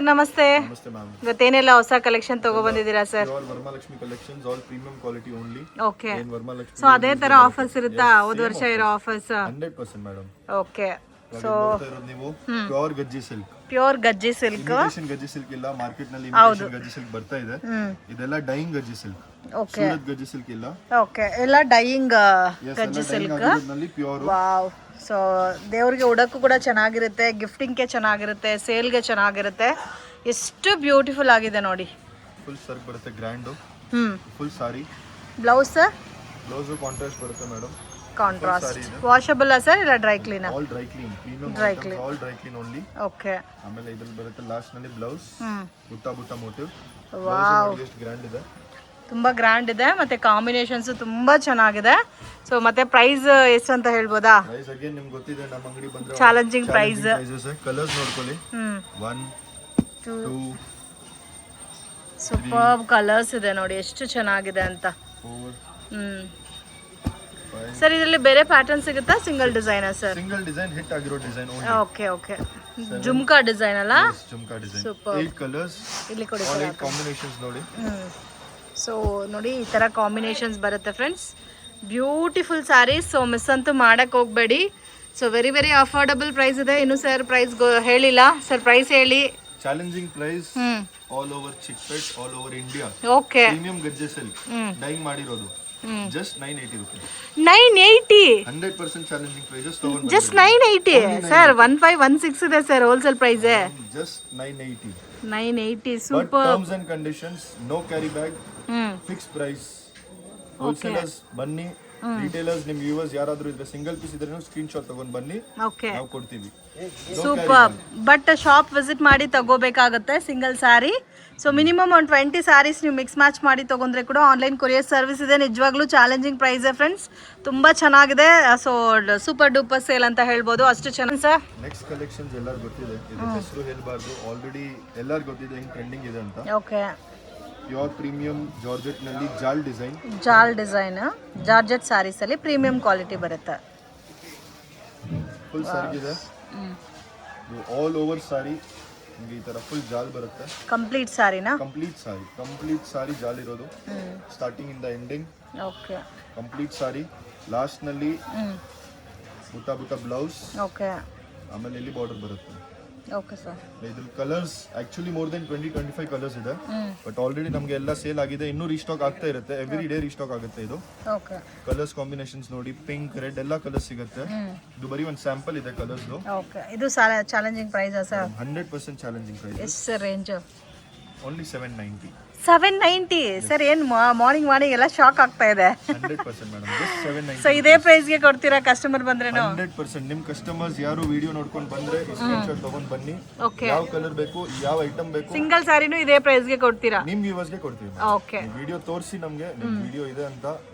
ನಮಸ್ತೆ. ನಮಸ್ತೆ ಮ್ಯಾಮ್. ಇವತ್ತೇನೆಲ್ಲ ಹೊಸ ಕಲೆಕ್ಷನ್ ತಗೊಬಂದಿದ್ದೀರಾ sir? Varamahalakshmi collections all premium quality only. Okay. So ಅದೇ ತರ ಆಫರ್ಸ್ ಇರುತ್ತಾ? ಹೋದ ವರ್ಷ ಇರೋ ಆಫರ್ಸ್ 100% ಮೇಡಮ್. ಓಕೆ. ಸೊ ನೀವು pure Gaji silk. Pure Gaji silk. Imitation Gaji silk ಇಲ್ಲ, ಮಾರ್ಕೆಟ್ ನಲ್ಲಿ ಇಮಿಟೇಷನ್ ಗಜ್ಜಿ ಸಿಲ್ಕ್ ಬರ್ತಾ ಇದೆ. ಇದೆಲ್ಲ dyeing Gaji silk. Okay. Surat Gaji silk ಇಲ್ಲ. ಓಕೆ. ಎಲ್ಲ ಡೈಯಿಂಗ್ ಗಜ್ಜಿ ಸಿಲ್ಕ್. ನಲ್ಲಿ ಪ್ಯೂರ್. ವಾವ್. ಸೊ ದೇವರಿಗೆ ಉಡಕ್ಕೂ ಕೂಡ ಚೆನ್ನಾಗಿರುತ್ತೆ, ಗಿಫ್ಟಿಂಗ್ಗೆ ಚೆನ್ನಾಗಿರುತ್ತೆ, ಸೇಲ್ಗೆ ಚೆನ್ನಾಗಿರುತ್ತೆ. ಎಷ್ಟು ಬ್ಯೂಟಿಫುಲ್ ಆಗಿದೆ ನೋಡಿ. ಫುಲ್ ಸರ್ಕ್ ಬರುತ್ತೆ, ಗ್ರ್ಯಾಂಡ್. ಫುಲ್ ಸಾರಿ. ಬ್ಲೌಸ್ ಬ್ಲೌಸ್ ಕಾಂಟ್ರಾಸ್ಟ್ ಬರುತ್ತೆ ಮೇಡಮ್. ಕಾಂಟ್ರಾಸ್ಟ್. ವಾಷಬಲ್ ಸರ್ ಇಲ್ಲ dry clean? All dry clean. Premium dry clean. All dry clean only. Okay. ಆಮೇಲೆ ಇದ್ರಲ್ಲಿ ಬರುತ್ತೆ ಲಾಸ್ಟ್ ನಲ್ಲಿ ಬ್ಲೌಸ್. ಬುಟ್ಟ ಮೋಟಿವ್. ವಾವ್. ಎಷ್ಟು ಗ್ರ್ಯಾಂಡ್ ಇದೆ. ತುಂಬಾ ಗ್ರ್ಯಾಂಡ್ ಇದೆ, ಮತ್ತೆ ಕಾಂಬಿನೇಷನ್ಸ್ ತುಂಬಾ ಚೆನ್ನಾಗಿದೆ. ಸೊ ಮತ್ತೆ ಪ್ರೈಸ್ ಎಷ್ಟು ಅಂತ ಹೇಳ್ಬೋದಾ? ಪ್ರೈಸ್ ಅಗೇನ್ ನಿಮಗೆ ಗೊತ್ತಿದೆ, ನಮ್ಮ ಅಂಗಡಿ ಬಂದ್ರೆ ಚಾಲೆಂಜಿಂಗ್ ಪ್ರೈಸ್. ಕಲರ್ಸ್ ನೋಡ್ಕೊಳ್ಳಿ. 1 2 ಸೂಪರ್ ಕಲರ್ಸ್ ಇದೆ ನೋಡಿ, ಎಷ್ಟು ಚೆನ್ನಾಗಿದೆ ಅಂತ. 4 ಸರ್ ಇದರಲ್ಲಿ ಬೇರೆ ಪ್ಯಾಟರ್ನ್ ಸಿಗುತ್ತಾ? Single design sir? Single design hit ಆಗಿರೋ design only. Okay okay. Jhumka design ಅಲ್ಲ? ಜುಮ್ಕಾ ಡಿಸೈನ್. ಸೂಪರ್. 8 ಕಲರ್ಸ್. ಇಲ್ಲಿ ಕೊಡಿ ಆಲ್ ಸರ್. 8 ಕಾಂಬಿನೇಷನ್ಸ್ ನೋಡಿ. ಸೊ ನೋಡಿ ಈ ತರ ಕಾಂಬಿನೇಷನ್ಸ್ ಬರುತ್ತೆ friends. Beautiful sarees. So miss ಅಂತೂ ಮಾಡಕ್ ಹೋಗ್ಬೇಡಿ. So very very affordable price ಇದೆ. ಇನ್ನು ಸರ್ ಪ್ರೈಸ್ ಹೇಳಿಲ್ಲ ಸರ್, ಪ್ರೈಸ್ ಹೇಳಿ. Challenging price all over Chickpet, all over India. Okay. Premium Gaji silk dying ಮಾಡಿರೋದು. Just 980 rupees. 980. 100% ಚಾಲೆಂಜಿಂಗ್ ಪ್ರೈಸಸ್ ತಗೊಂಡು ಜಸ್ಟ್ 980 ಸರ್. 1516 ಇದೆ sir wholesale price. Just 980. 980. But super. terms and conditions, no carry bag, fixed price. Wholesalers ಬನ್ನಿ, retailers ನಿಮ್ viewers ಯಾರಾದ್ರೂ ಇದ್ರೆ single piece ಇದ್ರೆ screen shot ತಗೊಂಡ್ ಬನ್ನಿ, ಓಕೆ ನಾವು ಕೊಡ್ತೀವಿ. ಸೂಪರ್. ಬಟ್ ಶಾಪ್ ವಿಸಿಟ್ ಮಾಡಿ ತಗೋಬೇಕಾಗುತ್ತೆ ಸಿಂಗಲ್ ಸ್ಯಾರಿ. ಸೊ ಮಿನಿಮಮ್ ಒಂದು 20 ಸ್ಯಾರೀಸ್ ನೀವು ಮಿಕ್ಸ್ ಮ್ಯಾಚ್ ಮಾಡಿ ತಗೊಂಡ್ರೆ ಕೂಡ ಆನ್ಲೈನ್ ಕೊರಿಯರ್ ಸರ್ವಿಸ್ ಇದೆ. ನಿಜವಾಗ್ಲೂ ಚಾಲೆಂಜಿಂಗ್ ಪ್ರೈಸ್ ಫ್ರೆಂಡ್ಸ್, ತುಂಬಾ ಚೆನ್ನಾಗಿದೆ. ಸೊ ಸೂಪರ್ ಡೂಪರ್ ಸೇಲ್ ಅಂತ ಹೇಳ್ಬೋದು, ಅಷ್ಟು ಚೆನ್ನಾಗಿ ಸರ್. ನೆಕ್ಸ್ಟ್ ಕಲೆಕ್ಷನ್ಸ್ ಎಲ್ಲರಿಗೂ ಗೊತ್ತಿದೆ, ಇದು ಹೆಸರು ಹೇಳ್ಬಾರ್ದು, ಆಲ್ರೆಡಿ ಎಲ್ಲರಿಗೂ ಗೊತ್ತಿದೆ ಹೆಂಗ್ ಟ್ರೆಂಡಿಂಗ್ ಇದೆ ಅಂತ. ಓಕೆ. ಪ್ಯೂರ್ ಪ್ರೀಮಿಯಂ ಜಾರ್ಜೆಟ್ ನಲ್ಲಿ ಜಾಲ್ ಡಿಸೈನ್. ಜಾಲ್ ಡಿಸೈನ್ ಜಾರ್ಜೆಟ್ ಸ್ಯಾರೀಸ್ ಅಲ್ಲಿ ಪ್ರೀಮಿಯಂ ಕ್ವಾಲಿಟಿ ಬರುತ್ತೆ. ಫುಲ್ ಸಾರಿ ಇದೆ, ಆಲ್ ಓವರ್ ಸಾರಿ. ಈ ತರ ಫುಲ್ ಜಾಲ್ ಬರುತ್ತೆ. ಕಂಪ್ಲೀಟ್ ಸಾರಿನಾ? ಕಂಪ್ಲೀಟ್ ಸಾರಿ ಜಾಲ್ ಇರೋದು, ಸ್ಟಾರ್ಟಿಂಗ್ ಇಂದ ending. Okay. Complete sari. Last ನಲ್ಲಿ ಬುಟ್ಟ ಬ್ಲೌಸ್. ಓಕೆ. ಆಮೇಲೆ ಇಲ್ಲಿ ಬಾರ್ಡರ್ ಬರುತ್ತೆ. Okay sir. ಇದ್ರ colours actually more than 20-25 colours ಇದೆ. ಬಟ್ ಆಲ್ರೆಡಿ ನಮಗೆ ಎಲ್ಲ ಸೇಲ್ ಆಗಿದೆ, ಇನ್ನೂ ರೀಸ್ಟಾಕ್ ಆಗ್ತಾ ಇರುತ್ತೆ. ಎವ್ರಿ ಡೇ ರೀಸ್ಟಾಕ್ ಆಗುತ್ತೆ ಇದು. ಓಕೆ. ಕಲರ್ಸ್ ಕಾಂಬಿನೇಷನ್ಸ್ ನೋಡಿ, ಪಿಂಕ್, ರೆಡ್ ಎಲ್ಲ ಕಲರ್ಸ್ ಸಿಗುತ್ತೆ. ಇದು ಬರೀ ಒಂದು ಸ್ಯಾಂಪಲ್ ಇದೆ ಕಲರ್ಸ್. ಓಕೆ. ಇದು challenging price sir? 100% challenging price. ಎಷ್ಟು ಸರ್ ರೇಂಜ್? ಓನ್ಲಿ 790. 790 ಸರ್. ಏನು ಮಾರ್ನಿಂಗ್ ಎಲ್ಲ ಶಾಕ್ ಆಗ್ತಾ ಇದೆ. 100% ಮೇಡಮ್, ಜಸ್ಟ್ 790. ಸೊ ಇದೇ ಪ್ರೈಸ್ ಗೆ ಕೊಡ್ತೀರಾ ಕಸ್ಟಮರ್ ಬಂದ್ರೇನು? 100%. ನಿಮ್ ಕಸ್ಟಮರ್ಸ್ ಯಾರು ವಿಡಿಯೋ ನೋಡ್ಕೊಂಡು ಬಂದ್ರೆ ಸ್ಕ್ರೀನ್ ಶಾಟ್ ತಗೊಂಡ್ ಬನ್ನಿ. ಓಕೆ. ಯಾವ ಕಲರ್ ಬೇಕು, ಯಾವ ಐಟಮ್ ಬೇಕು, ಸಿಂಗಲ್ ಸ್ಯಾರಿನೂ ಇದೇ ಪ್ರೈಸ್ ಗೆ ಕೊಡ್ತೀರಾ? ನಿಮ್ ವ್ಯೂವರ್ಸ್ ಗೆ ಕೊಡ್ತೀವಿ. ಓಕೆ. ವಿಡಿಯೋ ತೋರಿಸಿ ನಮ್ಗೆ ನಿಮ್ ವಿಡಿಯೋ ಇದೆ ಅಂತ,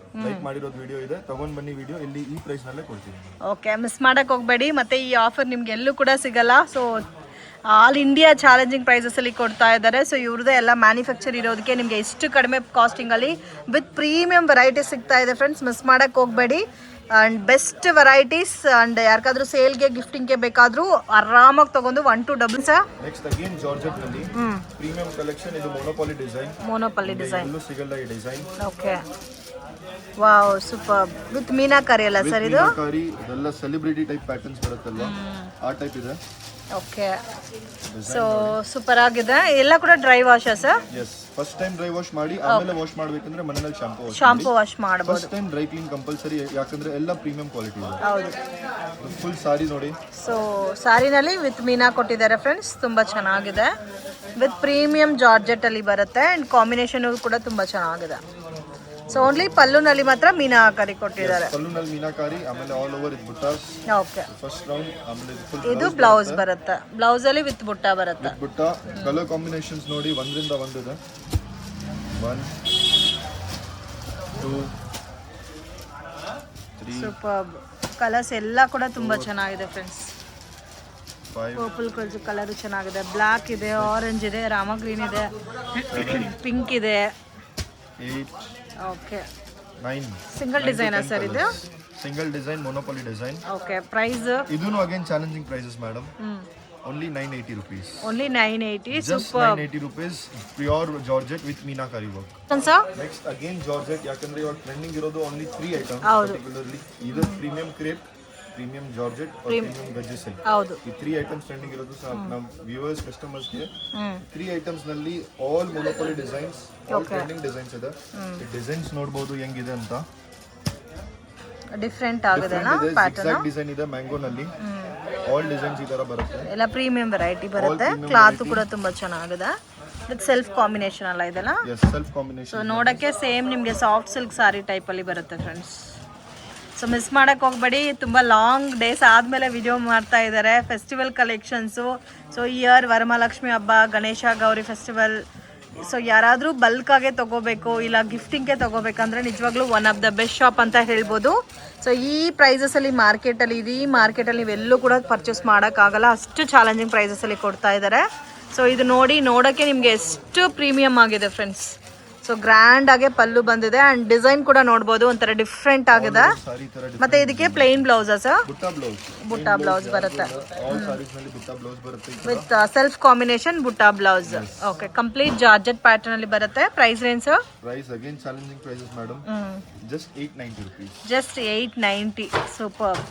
ಲೈಕ್ ಮಾಡಿರೋದು ವಿಡಿಯೋ ಇದೆ, ತಗೊಂಡ್ ಬನ್ನಿ ವಿಡಿಯೋ, ಇಲ್ಲಿ ಈ ಪ್ರೈಸ್ ನಲ್ಲೇ ಕೊಡ್ತೀವಿ. ಓಕೆ. ಮಿಸ್ ಮಾಡಕ್ ಹೋಗ್ಬೇಡಿ. ಮತ್ತೆ ಈ ಆಫರ್ ನಿಮ್ಗೆ ಎಲ್ಲೂ ಕೂಡ ಸಿಗಲ್ಲ. So all India challenging prices ಅಲ್ಲಿ ಕೊಡ್ತಾ ಇದ್ದಾರೆ. ಸೊ ಇವ್ರದ್ದೇ ಎಲ್ಲ ಮ್ಯಾನುಫ್ಯಾಕ್ಚರ್ ಇರೋದಕ್ಕೆ ನಿಮಗೆ ಇಷ್ಟು ಕಡಿಮೆ ಕಾಸ್ಟಿಂಗ್ ಅಲ್ಲಿ ವಿತ್ ಪ್ರೀಮಿಯಂ ವೆರೈಟೀಸ್ ಸಿಗ್ತಾ ಇದೆ ಫ್ರೆಂಡ್ಸ್. ಮಿಸ್ ಮಾಡಕ್ ಹೋಗ್ಬೇಡಿ. And best varieties. ಅಂಡ್ ಯಾರಿಗಾದ್ರೂ ಸೇಲ್ಗೆ ಗಿಫ್ಟಿಂಗ್ಗೆ ಬೇಕಾದ್ರೂ ಆರಾಮಾಗಿ ತಗೊಂಡು 1 to 2 sir. Next again georgette ನಲ್ಲಿ ಪ್ರೀಮಿಯಂ ಕಲೆಕ್ಷನ್. ಇದು ಮೊನೋಪಾಲಿ ಡಿಸೈನ್. ಎಲ್ಲೂ ಸಿಗಲ್ಲ ಈ design. Okay. Wow, super. With meenakari ಅಲ್ಲ ಸರ್ ಇದು? ಮೀನಾಕಾರಿ, ಇದೆಲ್ಲ ಸೆಲೆಬ್ರಿಟಿ ಟೈಪ್ ಪ್ಯಾಟರ್ನ್ಸ್ ಬರುತ್ತಲ್ವಾ, ಆ ಟೈಪ್ ಇದೆ. ಓಕೆ. ಸೊ ಸೂಪರ್ ಆಗಿದೆ. ಎಲ್ಲ ಕೂಡ dry wash sir? Yes. First time dry wash ಮಾಡಿ, ಆಮೇಲೆ ವಾಶ್ ಮಾಡಬೇಕಂದ್ರೆ ಮನೆಯಲ್ಲಿ ಶಾಂಪೂ ವಾಶ್ ಮಾಡಬಹುದು. First time dry clean compulsory, ಯಾಕಂದ್ರೆ ಎಲ್ಲ ಪ್ರೀಮಿಯಂ ಕ್ವಾಲಿಟಿ ಇದೆ. ಹೌದು. ಫುಲ್ ಸಾರಿ ನೋಡಿ. ಸೊ ಸಾರಿನಲ್ಲಿ ವಿತ್ ಮೀನಾ ಕೊಟ್ಟಿದ್ದಾರೆ ಫ್ರೆಂಡ್ಸ್, ತುಂಬಾ ಚೆನ್ನಾಗಿದೆ. ವಿತ್ ಪ್ರೀಮಿಯಂ ಜಾರ್ಜೆಟ್ ಅಲ್ಲಿ ಬರುತ್ತೆ. ಅಂಡ್ ಕಾಂಬಿನೇಷನ್ ಕೂಡ ತುಂಬಾ ಚೆನ್ನಾಗಿದೆ. ಸೊ ಓನ್ಲಿ ಪಲ್ಲುನಲ್ಲಿ ಮಾತ್ರ ಮೀನಾಕಾರಿ ಕೊಟ್ಟಿದ್ದಾರೆ. ಪಲ್ಲುನಲ್ಲಿ ಮೀನಾಕಾರಿ, ಆಮೇಲೆ ಆಲ್ ಓವರ್ ಇದು ಬುಟ್ಟಾಸ್. ಓಕೆ. ಫಸ್ಟ್ ರೌಂಡ್, ಆಮೇಲೆ ಇದು ಬ್ಲೌಸ್ ಬರುತ್ತೆ. ಬ್ಲೌಸ್ ಅಲ್ಲಿ ವಿತ್ ಬುಟ್ಟ ಬರುತ್ತೆ. ಬುಟ್ಟ ಕಲರ್ ಕಾಂಬಿನೇಷನ್ಸ್ ನೋಡಿ, ಒಂದರಿಂದ ಒಂದು ಇದೆ. 1 2 3. ಸೂಪರ್. ಕಲರ್ಸ್ ಎಲ್ಲ ಕೂಡ ತುಂಬಾ ಚೆನ್ನಾಗಿದೆ ಫ್ರೆಂಡ್ಸ್. 5 ಪರ್ಪಲ್ ಕಲರ್ ಚೆನ್ನಾಗಿದೆ, ಬ್ಲಾಕ್ ಇದೆ, ಆರೆಂಜ್ ಇದೆ, ರಾಮ ಗ್ರೀನ್ ಇದೆ, ಪಿಂಕ್ ಇದೆ. 8 ಓಕೆ. 9. ಸಿಂಗಲ್ ಡಿಸೈನ್ ಸರ್ ಇದು? Single design, monopoly design. Okay. Price? ಇದೂನು again challenging prices madam. only 980 rupees. Only 980. Just super 980 rupees, pure Georgette with Meenakari work. Sir. Next again Georgette, ಯಾಕಂದ್ರೆ ಇವಾಗ trending ಇರೋದು only 3 items ಹೌದು. particularly either premium crepe, premium Georgette or premium Gajji silk. ಹೌದು. ಈ 3 items trending ಇರೋದು ನಮ್ಮ viewers customers ಗೆ 3 items ನಲ್ಲಿ all monopoly designs, all trending designs ಇದೆ. ಈ ಡಿಸೈನ್ಸ್ ನೋಡಬಹುದು ಹೆಂಗಿದೆ ಅಂತ. ಡಿಫ್ರೆಂಟ್ ಆಗಿದೆ ನಾ Different ಇದೆ, ಪ್ಯಾಟರ್ನ್. zigzag design ಇದೆ ಮ್ಯಾಂಗೋ ನಲ್ಲಿ. ಆಲ್ ಡಿಸೈನ್ಸ್ ಈ ತರ ಬರುತ್ತೆ. ಎಲ್ಲ ಪ್ರೀಮಿಯಂ ವೆರೈಟಿ ಬರುತ್ತೆ. premium cloth variety. ಕೂಡ ತುಂಬಾ ಚೆನ್ನಾಗಿದೆ. ವಿತ್ ಸೆಲ್ಫ್ ಕಾಂಬಿನೇಷನ್ ಅಲ್ಲ ಇದೆಲ್ಲ. Yes, self combination. ಸೊ ನೋಡೋಕ್ಕೆ ಸೇಮ್ ನಿಮಗೆ ಸಾಫ್ಟ್ ಸಿಲ್ಕ್ ಸಾರಿ ಟೈಪಲ್ಲಿ ಬರುತ್ತೆ ಫ್ರೆಂಡ್ಸ್. ಸೊ ಮಿಸ್ ಮಾಡೋಕ್ಕೆ ಹೋಗ್ಬೇಡಿ. ತುಂಬ ಲಾಂಗ್ ಡೇಸ್ ಆದಮೇಲೆ ವಿಡಿಯೋ ಮಾಡ್ತಾ ಇದ್ದಾರೆ. Festival collections. So here Varamahalakshmi ಹಬ್ಬ, ಗಣೇಶ ಗೌರಿ ಫೆಸ್ಟಿವಲ್. ಸೊ ಯಾರಾದರೂ ಬಲ್ಕಾಗೆ ತೊಗೋಬೇಕು ಇಲ್ಲ ಗಿಫ್ಟಿಂಗ್ಗೆ ತೊಗೋಬೇಕಂದ್ರೆ ನಿಜವಾಗ್ಲೂ one of the best shop ಅಂತ ಹೇಳ್ಬೋದು. ಸೊ ಈ ಪ್ರೈಸಸಲ್ಲಿ ಮಾರ್ಕೆಟಲ್ಲಿ ಇಡೀ ಮಾರ್ಕೆಟಲ್ಲಿ ನೀವೆಲ್ಲೂ ಕೂಡ ಪರ್ಚೇಸ್ ಮಾಡೋಕ್ಕಾಗಲ್ಲ, ಅಷ್ಟು ಚಾಲೆಂಜಿಂಗ್ ಪ್ರೈಸಸಲ್ಲಿ ಕೊಡ್ತಾ ಇದ್ದಾರೆ. ಸೊ ಇದು ನೋಡೋಕ್ಕೆ ನಿಮಗೆ ಎಷ್ಟು ಪ್ರೀಮಿಯಮ್ ಆಗಿದೆ ಫ್ರೆಂಡ್ಸ್. ಸೊ ಗ್ರ್ಯಾಂಡ್ ಆಗಿ ಪಲ್ಲು ಬಂದಿದೆ ಅಂಡ್ ಡಿಸೈನ್ ಕೂಡ ನೋಡ್ಬೋದು, ಒಂಥರ ಡಿಫ್ರೆಂಟ್ ಆಗಿದೆ. ಸಾರಿ ತರ ಮತ್ತೆ ಇದಕ್ಕೆ ಪ್ಲೇನ್ ಬ್ಲೌಸಾ ಸರ್? ಬುಟ್ಟ ಬ್ಲೌಸ್ ಬರುತ್ತೆ ಆಲ್ ಸಾರೀಸ್ ನಲ್ಲಿ ಬುಟ್ಟ ಬ್ಲೌಸ್ ಬರುತ್ತೆ. ವಿತ್ ಸೆಲ್ಫ್ ಕಾಂಬಿನೇಷನ್ ಬುಟ್ಟ blouse. Okay, complete georgette pattern ಅಲ್ಲಿ ಬರುತ್ತೆ. Price range sir? Price again challenging prices madam. Just 890 rupees. Just 890. ಸೂಪರ್.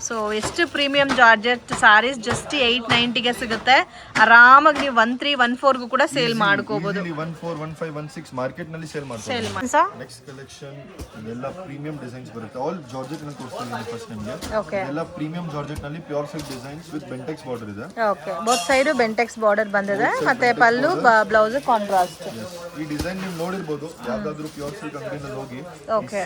ಸೊ ಎಷ್ಟು ಪ್ರೀಮಿಯಂ ಜಾರ್ಜೆಟ್ ಸಾರೀಸ್ ಜಸ್ಟ್ 890ಗೆ ಸಿಗುತ್ತೆ. ಆರಾಮಾಗಿ ನೀವು 1314ಗೂ ಕೂಡ ಸೇಲ್ ಮಾಡ್ಕೋಬಹುದು. 141516 ಮಾರ್ಕೆಟ್ ನಲ್ಲಿ ಸೇಲ್ ಮಾಡ್ತಾರೆ. Sale sir. ನೆಕ್ಸ್ಟ್ ಕಲೆಕ್ಷನ್ ಇದೆಲ್ಲ ಪ್ರೀಮಿಯಂ ಡಿಸೈನ್ಸ್ ಬರುತ್ತೆ. ಆಲ್ ಜಾರ್ಜೆಟ್ ನಲ್ಲಿ ತೋರಿಸ್ತೀನಿ ಫಸ್ಟ್ ನಿಮಗೆ. ಓಕೆ, ಎಲ್ಲ ಪ್ರೀಮಿಯಂ ಜಾರ್ಜೆಟ್ ನಲ್ಲಿ pure silk designs with Bentex border ಇದೆ. Okay, both side Bentex border ಬಂದಿದೆ. ಮತ್ತೆ ಪಲ್ಲು ಬ್ಲೌಸ್ ಕಾಂಟ್ರಾಸ್ಟ್. ಈ ಡಿಸೈನ್ ನೀವು ನೋಡಿರ್ಬೋದು ಯಾವ್ದಾದ್ರು ಪ್ಯೂರ್ ಸಿಲ್ಕ್ ಅಂಗಡಿನಲ್ಲಿ ಹೋಗಿ.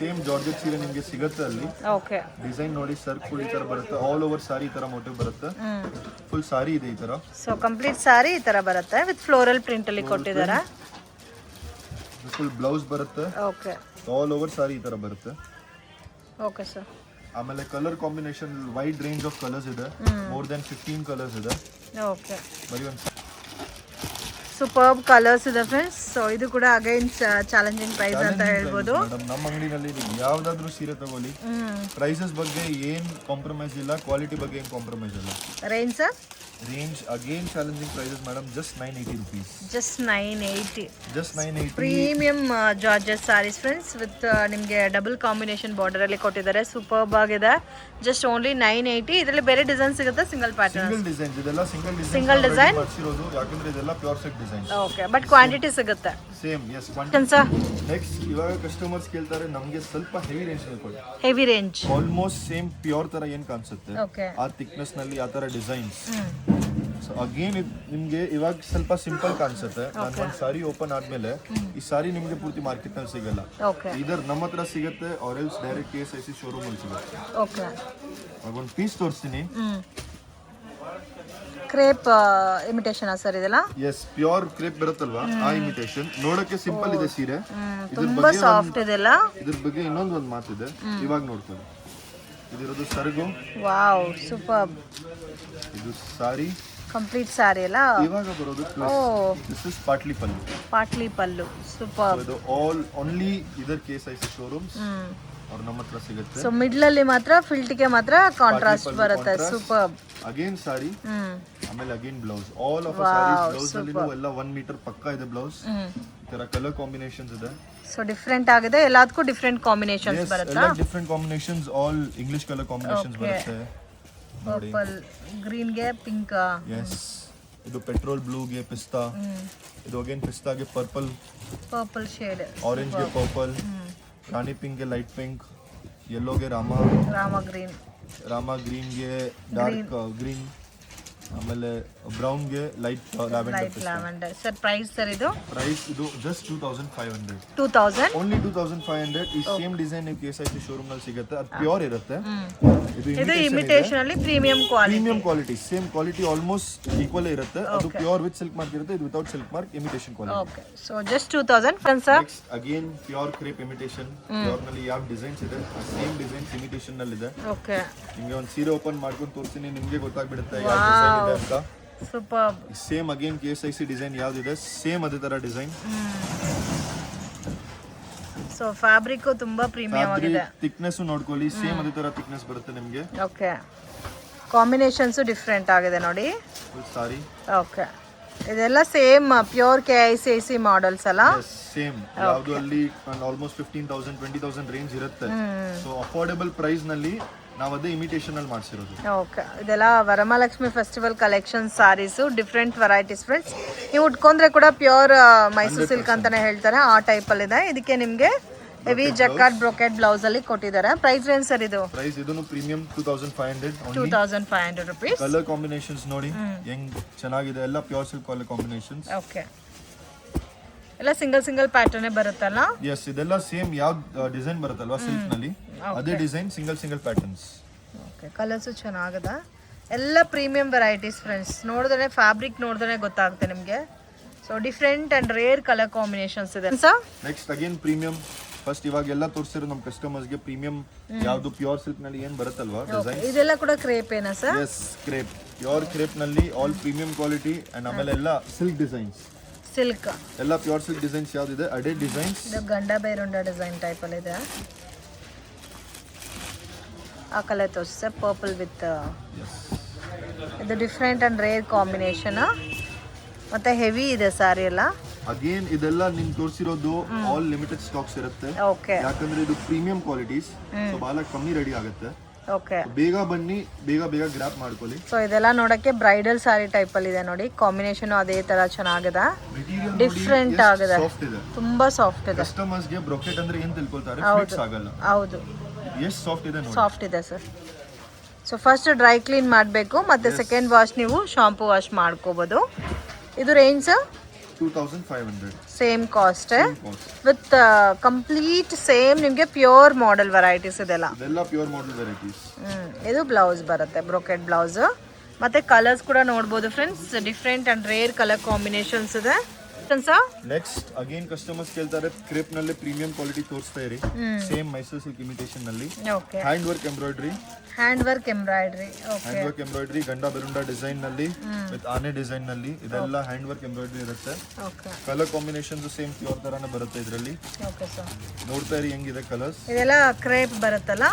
ಸೇಮ್ ಜಾರ್ಜೆಟ್ ಸೀರೆ ನಿಮಗೆ ಸಿಗುತ್ತೆ ಅಲ್ಲಿ. ಓಕೆ, ಡಿಸೈನ್ ನೋಡಿ ಸರ್ಕಲ್ ಈ ತರ ಬರುತ್ತೆ. ಆಲ್ ಓವರ್ ಸಾರಿ ಈ ತರ ಮೋಟಿವ್ ಬರುತ್ತೆ. ಫುಲ್ ಸಾರಿ ಇದೆ ಈ ತರ. ಸೊ ಕಂಪ್ಲೀಟ್ ಸಾರಿ ಈ ತರ ಬರುತ್ತೆ ವಿತ್ ಫ್ಲೋರಲ್ ಪ್ರಿಂಟ್ ಅಲ್ಲಿ ಕೊಟ್ಟಿದ್ದಾರೆ. ಫುಲ್ ಬ್ಲೌಸ್ ಬರುತ್ತೆ. ಓಕೆ, ಆಲ್ ಓವರ್ ಸಾರಿ ಈ ತರ ಬರುತ್ತೆ. Okay sir. ಆಮೇಲೆ colour combination wide range of colours ಇದೆ. ಮೋರ್ ದೆನ್ 15 ಕಲರ್ಸ್ ಇದೆ. ಓಕೆ, ಬರೀ ಒಂದು ಸೂಪರ್ಬ್ ಕಲರ್ಸ್ ಇದೆ ಫ್ರೆಂಡ್ಸ್. ಸೊ ಇದು ಕೂಡ ಅಗೈನ್ ಚಾಲೆಂಜಿಂಗ್ ಪ್ರೈಸ್ ಅಂತ ಹೇಳ್ಬೋದು. ಮೇಡಮ್ ನಮ್ಮ ಅಂಗಡಿನಲ್ಲಿ ನೀವು ಯಾವ್ದಾದ್ರು ಸೀರೆ ತಗೊಳ್ಳಿ, ಪ್ರೈಸಸ್ ಬಗ್ಗೆ ಏನ್ ಕಾಂಪ್ರಮೈಸ್ ಇಲ್ಲ, ಕ್ವಾಲಿಟಿ ಬಗ್ಗೆ ಏನ್ ಕಾಂಪ್ರಮೈಸ್ ಇಲ್ಲ. Range sir? Range again challenging prices madam. Just 980 rupees. Just 980. Just 980. Premium georgette saris friends with ನಿಮಗೆ ಡಬಲ್ ಕಾಂಬಿನೇಷನ್ ಬಾರ್ಡರ್ ಅಲ್ಲಿ ಕೊಟ್ಟಿದ್ದಾರೆ. ಸೂಪರ್ಬ್ ಆಗಿದೆ. Just only 980. ಇದರಲ್ಲಿ ಬೇರೆ ಡಿಸೈನ್ ಸಿಗುತ್ತೆ, ಸಿಂಗಲ್ ಪ್ಯಾಟರ್ನ್. ಸಿಂಗಲ್ ಡಿಸೈನ್ ಇದೆಲ್ಲ ಸಿಂಗಲ್ ಡಿಸೈನ್ ಬರ್ಸಿರೋದು, ಯಾಕಂದ್ರೆ ಇದೆಲ್ಲ pure silk design. Okay, but quantity ಸಿಗುತ್ತೆ ಸೇಮ್. Yes, sir. ನೆಕ್ಸ್ಟ್ ಇವಾಗ ಕಸ್ಟಮರ್ಸ್ ಕೇಳ್ತಾರೆ ನಮಗೆ ಸ್ವಲ್ಪ ಹೆವಿ ರೇಂಜ್ ನಲ್ಲಿ ಕೊಡಿ. Heavy range almost same pure ತರ ಏನ್ ಕಾಣಿಸುತ್ತೆ ಓಕೆ, ಆ ಥಿಕ್ನೆಸ್ ನಲ್ಲಿ ಆ ತರ ಡಿಸೈನ್ಸ್. ಸೊ ಅಗೇನ್ ನಿಮ್ಗೆ ಇವಾಗ ಸ್ವಲ್ಪ ಸಿಂಪಲ್ ಕಾಣಿಸುತ್ತೆ. ನಾನು ಒಂದು ಸಾರಿ ಓಪನ್ ಆದ್ಮೇಲೆ ಈ ಸಾರಿ ನಿಮ್ಗೆ ಪೂರ್ತಿ ಮಾರ್ಕೆಟ್ ನಲ್ಲಿ ಸಿಗಲ್ಲ. ಓಕೆ, ಇದರ್ ನಮ್ಮ ಹತ್ರ ಸಿಗುತ್ತೆ or else direct KSIC showroom ಅಲ್ಲಿ ಸಿಗುತ್ತೆ. ಓಕೆ, ಇವಾಗ ಒಂದು ಪೀಸ್ ತೋರಿಸ್ತೀನಿ. ಕ್ರೇಪ್ ಇಮಿಟೇಷನ್ ಸರ್ ಇದೆಲ್ಲ? ಎಸ್, ಪ್ಯೂರ್ ಕ್ರೇಪ್ ಬರುತ್ತಲ್ವಾ ಆ ಇಮಿಟೇಷನ್. ನೋಡಕ್ಕೆ ಸಿಂಪಲ್ ಇದೆ ಸೀರೆ. ತುಂಬಾ ಸಾಫ್ಟ್ ಇದೆಲ್ಲ. ಇದ್ರ ಬಗ್ಗೆ ಇನ್ನೊಂದು ಒಂದು ಮಾತಿದೆ, ಇವಾಗ ನೋಡ್ಕೊಳ್ಳಿ. ಇದಿರೋದು ಸರಗು. Wow, super. ಇದು ಸಾರಿ ಕಂಪ್ಲೀಟ್ ಸಾರಿ ಅಲ್ಲ? ಇವಾಗ ಬರೋದು ದಿಸ್ ಇಸ್ ಪಾಟ್ಲಿ ಪಲ್ಲು. ಪಾಟ್ಲಿ ಪಲ್ಲು, ಸೂಪರ್. ಇದು ಆಲ್ ಓನ್ಲಿ ಇದರ್ KSIC ಶೋರೂಮ್ಸ್ ಅವ್ರ ನಮ್ಮ ಹತ್ರ ಸಿಗುತ್ತೆ. ಸೊ ಮಿಡ್ಲ್ ಅಲ್ಲಿ ಮಾತ್ರ ಫಿಲ್ಟಿಗೆ ಮಾತ್ರ ಕಾಂಟ್ರಾಸ್ಟ್ ಬರುತ್ತೆ. ಸೂಪರ್. ಅಗೇನ್ ಸಾರಿ, ಆಮೇಲೆ again blouse. All of saris blouse ಅಲ್ಲಿ ಎಲ್ಲ 1 ಮೀಟರ್ ಪಕ್ಕ ಇದೆ ಬ್ಲೌಸ್. ಈ ತರ ಕಲರ್ ಕಾಂಬಿನೇಷನ್ಸ್ ಇದೆ. ಸೊ ಡಿಫ್ರೆಂಟ್ ಆಗಿದೆ, ಎಲ್ಲದಕ್ಕೂ ಡಿಫ್ರೆಂಟ್ ಕಾಂಬಿನೇಷನ್ಸ್ ಬರುತ್ತೆ. ಎಲ್ಲ different combinations, all English colour combinations ಬರುತ್ತೆ. ಪರ್ಪಲ್, ಗ್ರೀನ್ ಗೆ ಪಿಂಕ್. ಎಸ್, ಇದು ಪೆಟ್ರೋಲ್ ಬ್ಲೂ ಗೆ ಪಿಸ್ತಾ. ಇದು ಅಗೇನ್ ಪಿಸ್ತಾ ಗೆ ಪರ್ಪಲ್. Purple shade. ಆರೆಂಜ್ ಗೆ ಪರ್ಪಲ್. ರಾಣಿ ಪಿಂಕ್ ಗೆ ಲೈಟ್ ಪಿಂಕ್. ಯೆಲ್ಲೋ ಗೆ ರಾಮ ಗ್ರೀನ್. ರಾಮ ಗ್ರೀನ್ ಗೆ ಡಾರ್ಕ್ ಗ್ರೀನ್. ಆಮೇಲೆ ಬ್ರೌನ್ ಗೆ light lavender. Sir price sir ಇದು? ಪ್ರೈಸ್ ಇದು ಜಸ್ಟ್ 2500. 2000 ಓನ್ಲಿ 2500. ಈ ಸೇಮ್ ಡಿಸೈನ್ ನೀವು KSIC ಶೋರೂಮ್ ನಲ್ಲಿ ಸಿಗುತ್ತೆ. ಅದು ಪ್ಯೂರ್ ಇರುತ್ತೆ. ಇದು ಇಮಿಟೇಷನ್ ಅಲ್ಲಿ premium quality. Same quality almost equal ಇರುತ್ತೆ. ಅದು ಪ್ಯೂರ್ ವಿತ್ ಸಿಲ್ಕ್ ಮಾರ್ಕ್ ಇರುತ್ತೆ. ಇದು without silk mark imitation quality. Okay, so just 2000 sir. Next again pure crepe imitation. Pure ನಲ್ಲಿ ಯಾವ ಡಿಸೈನ್ಸ್ ಇದೆ ಸೇಮ್ ಡಿಸೈನ್ಸ್ ಇಮಿಟೇಷನ್ ನಲ್ಲಿ ಇದೆ. ಓಕೆ, ನಿಮಗೆ ಒಂದು ಸೀರೆ ಓಪನ್ ಮಾಡ್ಕೊಂಡು ತೋರಿಸ್ತೀನಿ, ನಿಮಗೆ ಗೊತ್ತಾಗ್ಬಿಡುತ್ತೆ ಯಾವ ಡಿಸೈನ್ ಇದೆ ಅಂತ. Super. Same again KSIC design ಯಾವ್ದಿದೆ ಸೇಮ್ ಅದೇ ತರ ಡಿಸೈನ್. ಸೊ ಫ್ಯಾಬ್ರಿಕ್ ತುಂಬಾ ಪ್ರೀಮಿಯಂ ಆಗಿದೆ. ಥಿಕ್ನೆಸ್ ನೋಡ್ಕೊಳ್ಳಿ, ಸೇಮ್ ಅದೇ ತರ ಥಿಕ್ನೆಸ್ ಬರುತ್ತೆ ನಿಮಗೆ. ಓಕೆ, ಕಾಂಬಿನೇಷನ್ಸು ಡಿಫ್ರೆಂಟ್ ಆಗಿದೆ ನೋಡಿ. ಫುಲ್ ಸಾರಿ. ಓಕೆ, ಇದೆಲ್ಲ ಸೇಮ್ ಪ್ಯೂರ್ KICIC ಮಾಡೆಲ್ಸ್ ಅಲ್ಲ? ಸೇಮ್. ಯಾವುದು ಅಲ್ಲಿ ಆಲ್ಮೋಸ್ಟ್ 15,000 20,000 ರೇಂಜ್ ಇರುತ್ತೆ. ಸೊ ಅಫೋರ್ಡೆಬಲ್ ಪ್ರೈಸ್ ನಲ್ಲಿ ನಾವು ಅದೇ ಇಮಿಟೇಷನ್ ಅಲ್ಲಿ ಮಾಡಿಸಿರೋದು. ಓಕೆ, ಇದೆಲ್ಲ ವರಮಹಾಲಕ್ಷ್ಮಿ ಫೆಸ್ಟಿವಲ್ ಕಲೆಕ್ಷನ್ ಸಾರೀಸು, ಡಿಫ್ರೆಂಟ್ ವೆರೈಟೀಸ್ ಫ್ರೆಂಡ್ಸ್. ನೀವು ಉಟ್ಕೊಂಡ್ರೆ ಕೂಡ ಪ್ಯೂರ್ ಮೈಸೂರು ಸಿಲ್ಕ್ ಅಂತಾನೆ ಹೇಳ್ತಾರೆ, ಆ ಟೈಪಲ್ಲಿ ಇದೆ. ಇದಕ್ಕೆ ನಿಮಗೆ ಹೆವಿ ಜಕಾರ್ಡ್ ಬ್ರೊಕೆಟ್ ಬ್ಲೌಸ್ ಅಲ್ಲಿ ಕೊಟ್ಟಿದ್ದಾರೆ. ಪ್ರೈಸ್ ರೇಂಜ್ ಸರ್ ಇದು? ಪ್ರೈಸ್ ಇದನ್ನು ಪ್ರೀಮಿಯಂ 2,500 2,500 rupees. ಕಲರ್ ಕಾಂಬಿನೇಷನ್ಸ್ ನೋಡಿ ಹೆಂಗ್ ಚೆನ್ನಾಗಿದೆ, ಎಲ್ಲ pure silk colour combinations. Okay, ಎಲ್ಲ ಸಿಂಗಲ್ ಪ್ಯಾಟರ್ನ್ ಬರುತ್ತಲ್ಲ? ಎಸ್, ಇದೆಲ್ಲ ಸೇಮ್ ಯಾವ ಡಿಸೈನ್ ಬರುತ್ತಲ್ವಾ ಸಿಲ್ಕ್ ನಲ್ಲಿ, ಅದೇ design single patterns. Okay, colours ಚೆನ್ನಾಗಿದೆ, ಎಲ್ಲ ಪ್ರೀಮಿಯಂ ವೆರೈಟೀಸ್ ಫ್ರೆಂಡ್ಸ್. ನೋಡಿದ್ರೆ ಫ್ಯಾಬ್ರಿಕ್ ನೋಡಿದ್ರೆ ಗೊತ್ತಾಗುತ್ತೆ ನಿಮಗೆ. So different and rare colour combinations ಇದೆ sir. Next again premium. First ಇವಾಗೆಲ್ಲ ತೋರಿಸಿರೋ ನಮ್ಮ ಕಸ್ಟಮರ್ಸ್ಗೆ ಪ್ರೀಮಿಯಂ ಯಾವುದು ಪ್ಯೂರ್ ಸಿಲ್ಕ್ ನಲ್ಲಿ ಏನ್ ಬರುತ್ತಲ್ವಾ ಡಿಸೈನ್, ಇದೆಲ್ಲ ಕೂಡ ಕ್ರೇಪ್ ಏನಾ sir? Yes, crepe, pure crepe ನಲ್ಲಿ ಆಲ್ ಪ್ರೀಮಿಯಂ ಕ್ವಾಲಿಟಿ. ಅಂಡ್ ಆಮೇಲೆ ಎಲ್ಲ ಸಿಲ್ಕ್ ಡಿಸೈನ್ಸ್, ಸಿಲ್ಕ್ ಎಲ್ಲ ಪ್ಯೂರ್ ಸಿಲ್ಕ್ ಡಿಸೈನ್ಸ್ ಯಾವ್ದಿದೆ ಅದೇ ಡಿಸೈನ್ಸ್. ಇದು ಗಂಡ ಬೈರುಂಡ ಡಿಸೈನ್ ಟೈಪ್ ಅಲ್ಲಿ ಇದೆ. ಆ ಕಲರ್ ತೋರಿಸಿ ಪರ್ಪಲ್ ವಿತ್, ಇದು ಡಿಫ್ರೆಂಟ್ ಅಂಡ್ ರೇರ್ ಕಾಂಬಿನೇಷನ್. ಮತ್ತೆ ಹೆವಿ ಇದೆ ಸಾರಿ ಎಲ್ಲ. ಅಗೇನ್ ಇದೆಲ್ಲ ನಿಮ್ ತೋರಿಸಿರೋದು ಆಲ್ ಲಿಮಿಟೆಡ್ ಸ್ಟಾಕ್ಸ್ ಇರುತ್ತೆ. ಓಕೆ, ಯಾಕಂದ್ರೆ ಇದು ಪ್ರೀಮಿಯಂ ಕ್ವಾಲಿಟೀಸ್, ಸೊ ಬಹಳ ಕಮ್ಮಿ ರೆಡಿ ಆಗುತ್ತೆ. ಓಕೆ, ಬೇಗ ಬನ್ನಿ, ಬೇಗ ಗ್ರಾಪ್ ಮಾಡ್ಕೊಳ್ಳಿ. ಸೊ ಇದೆಲ್ಲ ನೋಡಕ್ಕೆ ಬ್ರೈಡಲ್ ಸಾರಿ ಟೈಪ್ ಅಲ್ಲಿ ಇದೆ ನೋಡಿ. ಕಾಂಬಿನೇಷನ್ ಅದೇ ತರ ಚೆನ್ನಾಗಿದೆ, ಡಿಫ್ರೆಂಟ್ ಆಗಿದೆ, ಸಾಫ್ಟ್ ಇದೆ, ತುಂಬಾ ಸಾಫ್ಟ್ ಇದೆ. ಕಸ್ಟಮರ್ಸ್ ಗೆ ಬ್ರೊಕೆಟ್ ಅಂದ್ರೆ ಏನ್ ತಿಳ್ಕೊಳ್ತಾರೆ, ಫಿಕ್ಸ್ ಆಗಲ್ಲ. ಹೌದು, ಎಷ್ಟು ಸಾಫ್ಟ್ ಇದೆ ನೋಡಿ. ಸಾಫ್ಟ್ ಇದೆ sir. So first dry clean ಮಾಡಬೇಕು, ಮತ್ತೆ ಸೆಕೆಂಡ್ ವಾಶ್ ನೀವು ಶಾಂಪೂ ವಾಶ್ ಮಾಡ್ಕೋಬಹುದು. ಇದು range 2,500 same cost with complete same ನಿಮಗೆ ಪ್ಯೂರ್ ಮಾಡೆಲ್ ವೆರೈಟೀಸ್ ಇದೆಲ್ಲ. ಇದೆಲ್ಲ ಪ್ಯೂರ್ ಮಾಡೆಲ್ ವೆರೈಟೀಸ್. ಇದು ಬ್ಲೌಸ್ ಬರುತ್ತೆ, ಬ್ರೊಕೆಟ್ ಬ್ಲೌಸ್. ಮತ್ತೆ ಕಲರ್ಸ್ ಕೂಡ ನೋಡ್ಬೋದು friends, different and rare colour combinations ಇದೆ. ನೆಕ್ಸ್ಟ್ ಅಗೇನ್ ಕಸ್ಟಮರ್ಸ್ ಕೇಳ್ತಾರೆ ಕ್ರೇಪ್ ನಲ್ಲಿ ಪ್ರೀಮಿಯಂ ಕ್ವಾಲಿಟಿ ತೋರಿಸ್ತಾ ಇರಿ. ಸೇಮ್ ಮೈಸೂರು ಸಿಲ್ಕ್ ಇಮಿಟೇಷನ್ ನಲ್ಲಿ hand work embroidery, hand work embroidery ಗಂಡ ಬೆರುಂಡ ಡಿಸೈನ್ ನಲ್ಲಿ ವಿತ್ ಆನೆ ಡಿಸೈನ್ ನಲ್ಲಿ, ಇದೆಲ್ಲ ಹ್ಯಾಂಡ್ ವರ್ಕ್ ಎಂಬ್ರಾಯ್ಡ್ರಿ ಇರುತ್ತೆ. ಕಲರ್ ಕಾಂಬಿನೇಷನ್ಸ್ ಸೇಮ್ ಪ್ಯೂರ್ ತರಾನೇ ಬರುತ್ತೆ ಇದರಲ್ಲಿ. ನೋಡ್ತಾ ಇರಿ ಹೆಂಗಿದೆ ಕಲರ್ಸ್. ಇದೆಲ್ಲ ಕ್ರೇಪ್ ಬರುತ್ತಲ್ಲ,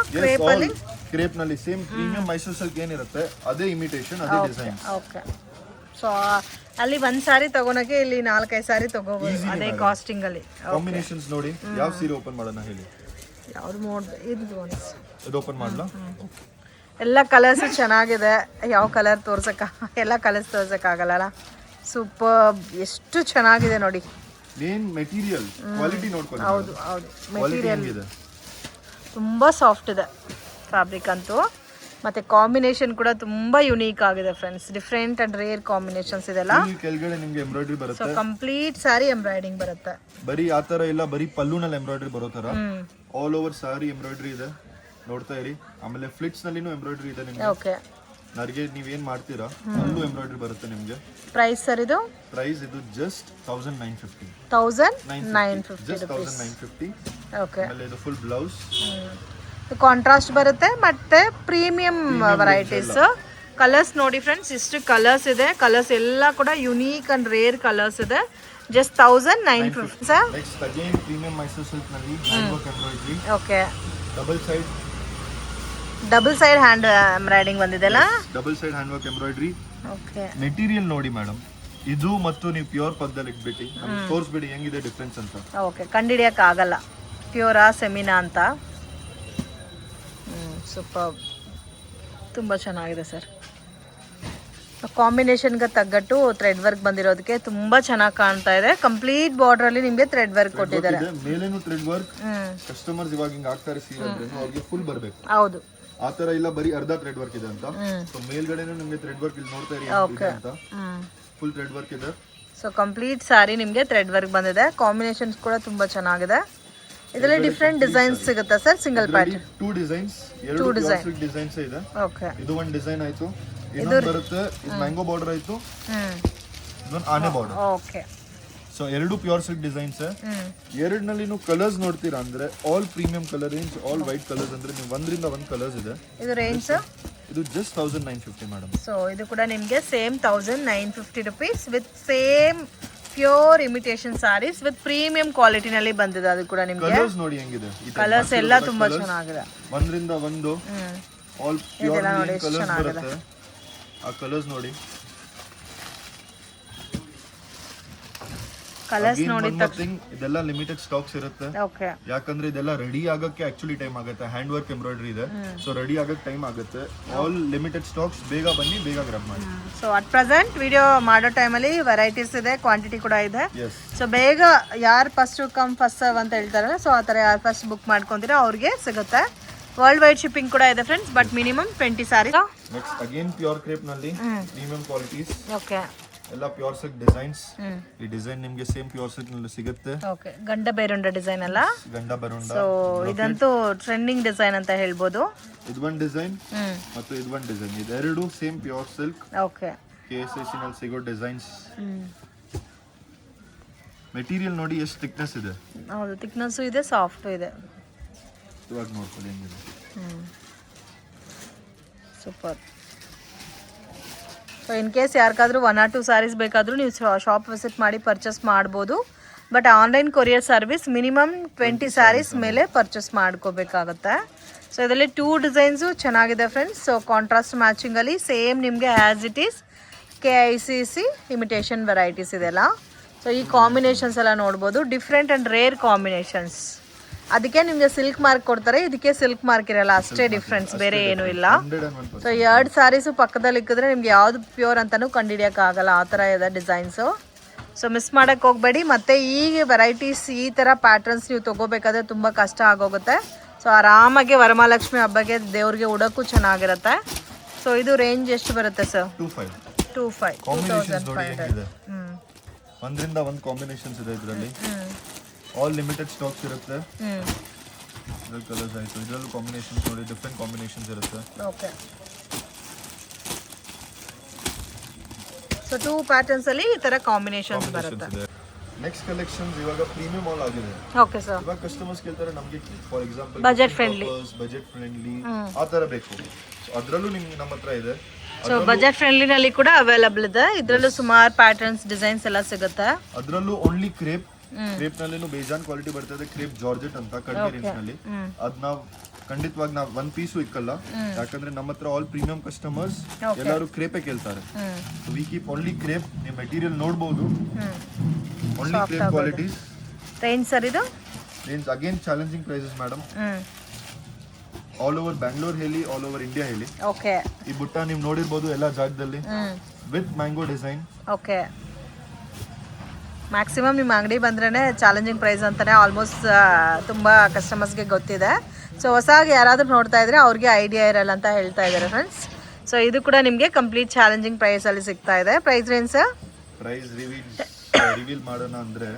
ಕ್ರೇಪ್ ನಲ್ಲಿ ಸೇಮ್ ಪ್ರೀಮಿಯಂ ಮೈಸೂರು ಸಿಲ್ಕ್ ಏನಿರುತ್ತೆ ಅದೇ ಇಮಿಟೇಷನ್, ಅದೇ ಡಿಸೈನ್. ಓಕೆ, ಸೊ ಅಲ್ಲಿ ಒಂದ್ ಸಾರಿ ತಗೋಣಕ್ಕೆ ಇಲ್ಲಿ 4-5 ಸಾರಿ ತಗೋಬಹುದು ಅದೇ ಕಾಸ್ಟಿಂಗ್ ಅಲ್ಲಿ. ಕಾಂಬಿನೇಷನ್ಸ್ ನೋಡಿ, ಯಾವ ಸೀರೆ ಓಪನ್ ಮಾಡೋಣ ಹೇಳಿ? ಯಾವ್ದು ಇದು ಓಪನ್ ಮಾಡಲಾ? ಎಲ್ಲ ಕಲರ್ಸ್ ಚೆನ್ನಾಗಿದೆ, ಯಾವ ಕಲರ್ ಎಲ್ಲ ಕಲರ್ಸ್ ತೋರ್ಸಕ್ಕಾಗಲ್ಲ. ಸೂಪರ್, ಎಷ್ಟು ಚೆನ್ನಾಗಿದೆ ನೋಡಿ. ಮೇನ್ ಮೆಟೀರಿಯಲ್ ಕ್ವಾಲಿಟಿ ನೋಡ್ಕೊಳ್ಳಿ. ಹೌದು, ಮೆಟೀರಿಯಲ್ ತುಂಬಾ ಸಾಫ್ಟ್ ಇದೆ ಫ್ಯಾಬ್ರಿಕ್ ಅಂತೂ. ಮತ್ತೆ ಕಾಂಬಿನೇಷನ್ ಕೂಡ ತುಂಬಾ ಯುನೀಕ್ ಆಗಿದೆ friends, different and rare combinations ಇದೆಲ್ಲ. ಕೆಳಗಡೆ ನಿಮಗೆ ಎಂಬ್ರಾಯ್ಡ್ರಿ ಬರುತ್ತೆ, ಸೊ ಕಂಪ್ಲೀಟ್ ಸಾರಿ ಎಂಬ್ರಾಯ್ಡಿಂಗ್ ಬರುತ್ತೆ. ಬರೀ ಆ ತರ ಇಲ್ಲ, ಬರೀ ಪಲ್ಲುನಲ್ಲಿ ಎಂಬ್ರಾಯ್ಡ್ರಿ ಬರೋ ತರ ಆಲ್ ಓವರ್ ಸಾರಿ ಎಂಬ್ರಾಯ್ಡ್ರಿ ಇದೆ, ನೋಡ್ತಾ ಇರಿ. ಆಮೇಲೆ ಫ್ಲಿಟ್ಸ್ ನಲ್ಲಿನೂ ಎಂಬ್ರಾಯ್ಡ್ರಿ ಇದೆ ನಿಮಗೆ. ಓಕೆ, ನನಗೆ ನೀವೇನ್ ಮಾಡ್ತೀರಾ ಅಲ್ಲೂ ಎಂಬ್ರಾಯ್ಡ್ರಿ ಬರುತ್ತೆ ನಿಮಗೆ. ಪ್ರೈಸ್ ಸರ್ ಇದು? ಪ್ರೈಸ್ ಇದು ಜಸ್ಟ್ 1,950. 1,950. ಓಕೆ, ಆಮೇಲೆ ಇದು ಫುಲ್ ಬ್ಲೌಸ್ ಕಾಂಟ್ರಾಸ್ಟ್ ಬರುತ್ತೆ, ಮತ್ತೆ ಪ್ರೀಮಿಯಂ ವೆರೈಟೀಸ್. ಕಲರ್ಸ್ ನೋಡಿ ಫ್ರೆಂಡ್ಸ್, ಇಷ್ಟು ಕಲರ್ಸ್ ಇದೆ. ಕಲರ್ಸ್ ಎಲ್ಲ ಕೂಡ ಯುನೀಕ್ ಅಂಡ್ ರೇರ್ ಕಲರ್ಸ್ ಇದೆ. Just 1,950 sir. Next again premium Mysuru silk ನಲ್ಲಿ hand work embroidery. Okay, double side hand embroidering ಬಂದಿದೆಲ್ಲ. Double side hand work embroidery. Okay, material ನೋಡಿ madam, ಇದು ಮತ್ತು ನೀವು ಪ್ಯೂರ್ ಪಕ್ಕದಲ್ಲಿ ಇಟ್ಬಿಟ್ಟು ತೋರಿಸ್ಬಿಡಿ ಹೆಂಗಿದೆ ಡಿಫ್ರೆನ್ಸ್ ಅಂತ. ಓಕೆ, ಕಂಡಿಡಿಯಕ್ಕೆ ಆಗಲ್ಲ ಪ್ಯೂರಾ ಸೆಮಿನಾ ಅಂತ. ಸೂಪರ್, ತುಂಬ ಚೆನ್ನಾಗಿದೆ ಸರ್. ಕಾಂಬಿನೇಷನ್ಗೆ ತగ్గಟ್ಟು ಥ್ರೆಡ್ ವರ್ಕ್ ಬಂದಿರೋದಕ್ಕೆ ತುಂಬಾ ಚೆನ್ನಾಗಿ ಕಾಣ್ತಾ ಇದೆ. ಕಂಪ್ಲೀಟ್ ಬಾರ್ಡರ್ ಅಲ್ಲಿ ನಿಮಗೆ ಥ್ರೆಡ್ ವರ್ಕ್ ಕೊಟ್ಟಿದ್ದಾರೆ. ಮೇಲೇನು ಥ್ರೆಡ್ ವರ್ಕ್. ಕಸ್ಟಮರ್ಸ್ ಇವಾಗ ಹಿಂಗ್ ಆಗ್ತಾರೆ ಸೀರೆ ಅವ್ರಿಗೆ ಫುಲ್ ಬರಬೇಕು. ಹೌದು, ಆ ತರ ಇಲ್ಲ ಬರೀ ಅರ್ಧ ಥ್ರೆಡ್ ವರ್ಕ್ ಇದೆ ಅಂತ. ಸೊ ಮೇಲ್ಗಡೆನೂ ನಿಮಗೆ ಥ್ರೆಡ್ ವರ್ಕ್ ಇಲ್ಲಿ ನೋಡ್ತಾ ಇರಿ ಅಂತ ಫುಲ್ ಥ್ರೆಡ್ ವರ್ಕ್ ಇದೆ. ಸೊ ಕಂಪ್ಲೀಟ್ ಸಾರಿ ನಿಮಗೆ ಥ್ರೆಡ್ ವರ್ಕ್ ಬಂದಿದೆ. ಕಾಂಬಿನೇಷನ್ಸ್ ಕೂಡ ತುಂಬಾ ಚೆನ್ನಾಗಿದೆ. ಇದರಲ್ಲಿ ಡಿಫರೆಂಟ್ ಡಿಸೈನ್ಸ್ ಸಿಗುತ್ತಾ sir? Single pattern 2 designs, 2 designs ಇದೆ. ಓಕೆ, ಇದು ಒಂದು ಡಿಸೈನ್ ಆಯ್ತು, ಇನ್ನೊಂದು ಬರುತ್ತೆ ಇದು ಮ್ಯಾಂಗೋ ಬಾರ್ಡರ್ ಆಯ್ತು, ಇದೊಂದು ಆನೆ ಬಾರ್ಡರ್. ಓಕೆ, ಸೊ ಎರಡು ಪ್ಯೂರ್ ಸಿಲ್ಕ್ ಡಿಸೈನ್ಸ್. ಎರಡನಲ್ಲಿ ನೀವು ಕಲರ್ಸ್ ನೋಡ್ತೀರಾ ಅಂದ್ರೆ all premium colour range, all white colours. ಅಂದ್ರೆ ನೀವು 1 ರಿಂದ 1 ಕಲರ್ಸ್ ಇದೆ. ಇದು ರೇಂಜ್ ಇದು ಜಸ್ಟ್ 1,950 ಮೇಡಮ್. ಸೊ ಇದು ಕೂಡ ನಿಮಗೆ same 1,950 rupees with same pure imitation saris with premium quality ನಲ್ಲಿ ಬಂದಿದೆ. ಅದು ಕೂಡ ನಿಮಗೆ ಕಲರ್ಸ್ ನೋಡಿ ಹೆಂಗಿದೆ, ಕಲರ್ಸ್ ಎಲ್ಲ ತುಂಬಾ ಚೆನ್ನಾಗಿದೆ. 1 ರಿಂದ 1 ಆಲ್ ಪ್ಯೂರ್ ಇದೆಲ್ಲ ನೋಡಿ ಎಷ್ಟು ಕಲರ್ಸ್ ಚೆನ್ನಾಗಿದೆ. ಬರುತ್ತೆ. ಆ ಕಲರ್ಸ್ ನೋಡಿ. ಕಲರ್ಸ್ Again, ನೋಡಿ one more thing, ಇದೆಲ್ಲ ಲಿಮಿಟೆಡ್ ಸ್ಟಾಕ್ಸ್ ಇರುತ್ತೆ. ಓಕೆ ಯಾಕಂದ್ರೆ ಇದೆಲ್ಲ ರೆಡಿ ಆಗಕ್ಕೆ ಆಕ್ಚುಲಿ ಟೈಮ್ ಆಗುತ್ತೆ. ಹ್ಯಾಂಡ್ ವರ್ಕ್ ಎಂಬ್ರಾಯ್ಡ್ರಿ ಇದೆ, ಸೊ ರೆಡಿ ಆಗಕ್ಕೆ ಟೈಮ್ ಆಗುತ್ತೆ. ಆಲ್ ಲಿಮಿಟೆಡ್ ಸ್ಟಾಕ್ಸ್, ಬೇಗ ಬನ್ನಿ, ಬೇಗ ಗ್ರಾಬ್ ಮಾಡಿ. ಸೊ ಅಟ್ ಪ್ರೆಸೆಂಟ್ ವಿಡಿಯೋ ಮಾಡೋ ಟೈಮಲ್ಲಿ ವೆರೈಟೀಸ್ ಇದೆ, ಕ್ವಾಂಟಿಟಿ ಕೂಡ ಇದೆ. ಎಸ್, ಸೊ ಬೇಗ ಯಾರು ಫಸ್ಟ್ ಕಮ್ ಫಸ್ಟ್ ಸರ್ವ್ ಅಂತ ಹೇಳ್ತಾರಲ್ಲ, ಸೊ ಆ ಥರ ಯಾರು ಫಸ್ಟ್ ಬುಕ್ ಮಾಡ್ಕೊಂತೀರಾ ಅವ್ರಿಗೆ ಸಿಗುತ್ತೆ. ವರ್ಲ್ಡ್ ವೈಡ್ ಶಿಪ್ಪಿಂಗ್ ಕೂಡ ಇದೆ friends, but minimum 20 sari. Next again pure crepe ನಲ್ಲಿ ಪ್ರೀಮಿಯಂ ಕ್ವಾಲಿಟೀಸ್, ಓಕೆ ಎಲ್ಲ ಪ್ಯೂರ್ ಸಿಲ್ಕ್ ಡಿಸೈನ್ಸ್. ಈ ಡಿಸೈನ್ ನಿಮ್ಗೆ ಸೇಮ್ ಪ್ಯೂರ್ ಸಿಲ್ಕ್ ನಲ್ಲಿ ಸಿಗುತ್ತೆ. ಓಕೆ ಗಂಡ ಬೇರುಂಡ ಡಿಸೈನ್ ಅಲ್ಲ, ಗಂಡ ಬರುಂಡ. ಸೊ ಇದಂತೂ ಟ್ರೆಂಡಿಂಗ್ ಡಿಸೈನ್ ಅಂತ ಹೇಳ್ಬೋದು. ಇದು ಒಂದು ಡಿಸೈನ್ ಮತ್ತು ಇದು ಒಂದು ಡಿಸೈನ್, ಇದೆರಡು same pure silk. Okay KSAC ನಲ್ಲಿ ಸಿಗೋ ಡಿಸೈನ್ಸ್. ಮೆಟೀರಿಯಲ್ ನೋಡಿ ಎಷ್ಟು ಥಿಕ್ನೆಸ್ ಇದೆ. ಹೌದು, ಥಿಕ್ನೆಸ್ಸು ಇದೆ, ಸಾಫ್ಟು ಇದೆ. ಇವಾಗ ನೋಡ್ಕೊಳ್ಳಿ ಹೆಂಗಿದೆ. ಸೂಪರ್. ಸೊ ಇನ್ ಕೇಸ್ ಯಾರಿಗಾದ್ರೂ 1 or 2 ಸ್ಯಾರೀಸ್ ಬೇಕಾದರೂ ನೀವು ಶಾಪ್ ವಿಸಿಟ್ ಮಾಡಿ ಪರ್ಚೇಸ್ ಮಾಡ್ಬೋದು. But online courier service minimum 20 saris ಮೇಲೆ ಪರ್ಚೇಸ್ ಮಾಡ್ಕೋಬೇಕಾಗತ್ತೆ. ಸೊ ಇದರಲ್ಲಿ 2 ಡಿಸೈನ್ಸು ಚೆನ್ನಾಗಿದೆ ಫ್ರೆಂಡ್ಸ್. ಸೊ ಕಾಂಟ್ರಾಸ್ಟ್ ಮ್ಯಾಚಿಂಗಲ್ಲಿ ಸೇಮ್ ನಿಮಗೆ as it is KICC imitation varieties ಇದೆಲ್ಲ. ಸೊ ಈ ಕಾಂಬಿನೇಷನ್ಸ್ ಎಲ್ಲ ನೋಡ್ಬೋದು, ಡಿಫ್ರೆಂಟ್ ಆ್ಯಂಡ್ ರೇರ್ ಕಾಂಬಿನೇಷನ್ಸ್. ಅದಕ್ಕೆ ನಿಮಗೆ ಸಿಲ್ಕ್ ಮಾರ್ಕ್ ಕೊಡ್ತಾರೆ, ಇದಕ್ಕೆ ಸಿಲ್ಕ್ ಮಾರ್ಕ್ ಇರಲ್ಲ, ಅಷ್ಟೇ ಡಿಫ್ರೆನ್ಸ್, ಬೇರೆ ಏನೂ ಇಲ್ಲ. 101%. ಸೊ 2 ಸ್ಯಾರೀಸು ಪಕ್ಕದಲ್ಲಿ ಇಕ್ಕಿದ್ರೆ ನಿಮ್ಗೆ ಯಾವುದು ಪ್ಯೂರ್ ಅಂತಲೂ ಕಂಡುಹಿಡಿಯೋಕ್ಕಾಗಲ್ಲ, ಆ ಥರ ಇದೆ ಡಿಸೈನ್ಸು. ಸೊ ಮಿಸ್ ಮಾಡೋಕ್ಕೆ ಹೋಗಬೇಡಿ. ಮತ್ತು ಈ ವೆರೈಟೀಸ್, ಈ ಥರ ಪ್ಯಾಟರ್ನ್ಸ್ ನೀವು ತೊಗೋಬೇಕಾದ್ರೆ ತುಂಬ ಕಷ್ಟ ಆಗೋಗುತ್ತೆ. ಸೊ ಆರಾಮಾಗಿ ವರಮಹಾಲಕ್ಷ್ಮಿ ಹಬ್ಬಕ್ಕೆ ದೇವ್ರಿಗೆ ಉಡೋಕ್ಕೂ ಚೆನ್ನಾಗಿರುತ್ತೆ. ಸೊ ಇದು ರೇಂಜ್ ಎಷ್ಟು ಬರುತ್ತೆ ಸರ್? 25 ಕಾಂಬಿನೇಷನ್ಸ್ ನೋಡಿ ಹೆಂಗಿದೆ. 2500. 1ರಿಂದ 1 ಕಾಂಬಿನೇಷನ್ಸ್ ಇದೆ ಇದರಲ್ಲಿ. ಆಲ್ ಲಿಮಿಟೆಡ್ ಸ್ಟಾಕ್ಸ್ ಇರುತ್ತೆ. ಇದರಲ್ಲಿ ಕಲರ್ಸ್ ಆಯಿತು, ಇದರಲ್ಲೂ ಕಾಂಬಿನೇಷನ್ಸ್ ನೋಡಿ, ಡಿಫ್ರೆಂಟ್ ಕಾಂಬಿನೇಷನ್ಸ್ ಇರುತ್ತೆ. ಓಕೆ. ಸೊ 2 ಪ್ಯಾಟರ್ನ್ಸಲ್ಲಿ ಈ ಥರ ಕಾಂಬಿನೇಷನ್ಸ್ ಬರುತ್ತೆ. ನೆಕ್ಸ್ಟ್ ಕಲೆಕ್ಷನ್ಸ್ ಇವಾಗ ಪ್ರೀಮಿಯಂ ಆಲ್ ಆಗಿದೆ. Okay sir. ಇವಾಗ ಕಸ್ಟಮರ್ಸ್ ಕೇಳ್ತಾರೆ ನಮಗೆ ಫಾರ್ ಎಕ್ಸಾಂಪಲ್ ಬಜೆಟ್ ಫ್ರೆಂಡ್ಲಿ, ಆ ಥರ ಬೇಕು. ಅದರಲ್ಲೂ ನಿಮ್ಗೆ ನಮ್ಮ ಹತ್ರ ಇದೆ. ಸೊ ಬಜೆಟ್ ಫ್ರೆಂಡ್ಲಿನಲ್ಲಿ ಕೂಡ ಅವೈಲಬಲ್ ಇದೆ. ಇದರಲ್ಲೂ ಸುಮಾರು ಪ್ಯಾಟರ್ನ್ಸ್, ಡಿಸೈನ್ಸ್ ಎಲ್ಲ ಸಿಗುತ್ತೆ. ಅದರಲ್ಲೂ ಓನ್ಲಿ ಕ್ರೇಪ್ ನಲ್ಲಿನೂ ಬೇಜಾನ್ ಕ್ವಾಲಿಟಿ ಬರ್ತದೆ. ಕ್ರೇಪ್ ಜಾರ್ಜೆಟ್ ಅಂತ ಕಡಿಮೆ ರೇಂಜ್ ನಲ್ಲಿ. ಅದ್ ನಾವು ಖಂಡಿತವಾಗಿ ನಾವು 1 ಪೀಸು ಇಕ್ಕಲ್ಲ, ಯಾಕಂದ್ರೆ ನಮ್ಮ ಹತ್ರ ಆಲ್ ಪ್ರೀಮಿಯಂ ಕಸ್ಟಮರ್ಸ್ ಎಲ್ಲರೂ ಕ್ರೇಪೇ ಕೇಳ್ತಾರೆ. We keep only crepe. ನೀವು ಮೆಟೀರಿಯಲ್ ನೋಡಬಹುದು, only crepe qualities. Range sir ಇದು? Range again challenging prices madam. All over Bangalore ಹೇಳಿ, ಆಲ್ ಓವರ್ ಇಂಡಿಯಾ ಹೇಳಿ. ಓಕೆ. ಈ ಬುಟ್ಟ ನೀವು ನೋಡಿರ್ಬೋದು ಎಲ್ಲ ಜಾಗದಲ್ಲಿ, with mango design. Okay. Maximum ನಿಮ್ಮ ಅಂಗಡಿ ಬಂದ್ರೇ ಚಾಲೆಂಜಿಂಗ್ ಪ್ರೈಸ್ ಅಂತಲೇ ಆಲ್ಮೋಸ್ಟ್ ತುಂಬ ಕಸ್ಟಮರ್ಸ್ಗೆ ಗೊತ್ತಿದೆ. ಸೊ ಹೊಸದಾಗಿ ಯಾರಾದರೂ ನೋಡ್ತಾ ಇದ್ರೆ ಅವ್ರಿಗೆ ಐಡಿಯಾ ಇರಲ್ಲ ಅಂತ ಹೇಳ್ತಾ ಇದ್ದಾರೆ ಫ್ರೆಂಡ್ಸ್. ಸೊ ಇದು ಕೂಡ ನಿಮಗೆ ಕಂಪ್ಲೀಟ್ ಚಾಲೆಂಜಿಂಗ್ ಪ್ರೈಸಲ್ಲಿ ಸಿಗ್ತಾ ಇದೆ. Price range sir? Price reveal ಮಾಡೋಣ ಅಂದರೆ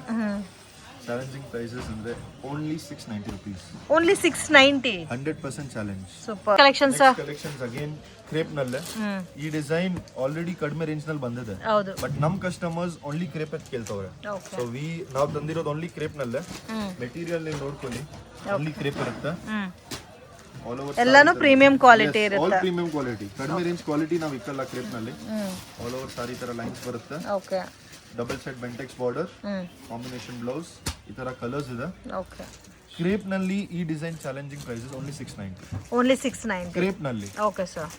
ಚಾಲೆಂಜಿಂಗ್ ಪ್ರೈಸಸ್ ಅಂದರೆ only 690 rupees. Only 690. 100% challenge. Super collection sir. Collections again crepe ನಲ್ಲೇ. ಈ ಡಿಸೈನ್ ಆಲ್ರೆಡಿ ಕಡಿಮೆ ರೇಂಜ್ ನಲ್ಲಿ ಬಂದಿದೆ, ಹೌದು. ಬಟ್ ನಮ್ ಕಸ್ಟಮರ್ಸ್ ಓನ್ಲಿ ಕ್ರೇಪ್ ಅಂತ ಕೇಳ್ತವ್ರೆ. ಸೊ ನಾವು ತಂದಿರೋದು ಓನ್ಲಿ ಕ್ರೇಪ್ ನಲ್ಲೇ. ಮೆಟೀರಿಯಲ್ ನೀವು ನೋಡ್ಕೊಳ್ಳಿ, ಓನ್ಲಿ ಕ್ರೇಪ್ ಇರುತ್ತೆ. ಆಲ್ ಓವರ್ ಎಲ್ಲಾನು ಪ್ರೀಮಿಯಂ ಕ್ವಾಲಿಟಿ ಇರುತ್ತೆ. ಆಲ್ ಪ್ರೀಮಿಯಂ ಕ್ವಾಲಿಟಿ, ಕಡಿಮೆ ರೇಂಜ್ ಕ್ವಾಲಿಟಿ ನಾವು ಇಕ್ಕಲ್ಲ ಕ್ರೇಪ್ ನಲ್ಲಿ. ಆಲ್ ಓವರ್ ಸಾರಿ ತರ ಲೈನ್ಸ್ ಬರುತ್ತೆ. Okay. Double set Bentex border, combination blouse, ಈ ತರ ಕಲರ್ಸ್ ಇದೆ. ಓಕೆ. ಕ್ರೇಪ್ ನಲ್ಲಿ ಈ design challenging prices only 690. Only 690 crepe ನಲ್ಲಿ. Okay sir.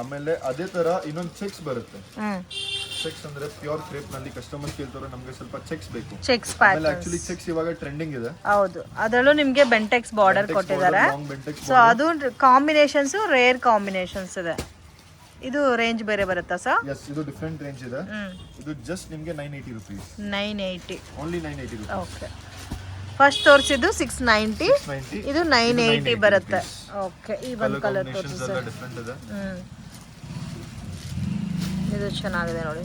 ಆಮೇಲೆ ಅದೇ ತರ ಇನ್ನೊಂದು ಚೆಕ್ಸ್ ಬರುತ್ತೆ. ಚೆಕ್ಸ್ ಅಂದ್ರೆ ಪ್ಯೂರ್ ಕ್ರೇಪ್ ನಲ್ಲಿ ಕಸ್ಟಮರ್ ಕೇಳ್ತಾರೆ ನಮಗೆ ಸ್ವಲ್ಪ ಚೆಕ್ಸ್ ಬೇಕು. ಚೆಕ್ಸ್ ಆಮೇಲೆ ಪ್ಯಾಟರ್ನ್. ಆಕ್ಚುಲಿ ಚೆಕ್ಸ್ ಇವಾಗ ಟ್ರೆಂಡಿಂಗ್ ಇದೆ. ಹೌದು, ಅದರಲ್ಲೂ ನಿಮಗೆ ಬೆಂಟೆಕ್ಸ್ ಬಾರ್ಡರ್ ಕೊಟ್ಟಿದ್ದಾರೆ. ಸೊ ಅದು ಕಾಂಬಿನೇಷನ್ಸ್ ರೇರ್ ಕಾಂಬಿನೇಷನ್ಸ್ ಇದೆ. ಇದು ರೇಂಜ್ ಬೇರೆ ಬರುತ್ತಾ ಸರ್? ಎಸ್, ಇದು ಡಿಫರೆಂಟ್ ರೇಂಜ್ ಇದೆ. ಇದು ಜಸ್ಟ್ ನಿಮಗೆ 980 rupees. 980. Only 980 rupees. Okay. First ತೋರಿಸಿದ್ದು 690, ಇದು 980 ಬರುತ್ತೆ. ಓಕೆ. ಈ ಒಂದು ಕಲರ್ ತೋರಿಸಿ ಸರ್. ಡಿಫರೆಂಟ್ ಇದೆ. ಇದು ಚೆನ್ನಾಗಿದೆ ನೋಡಿ.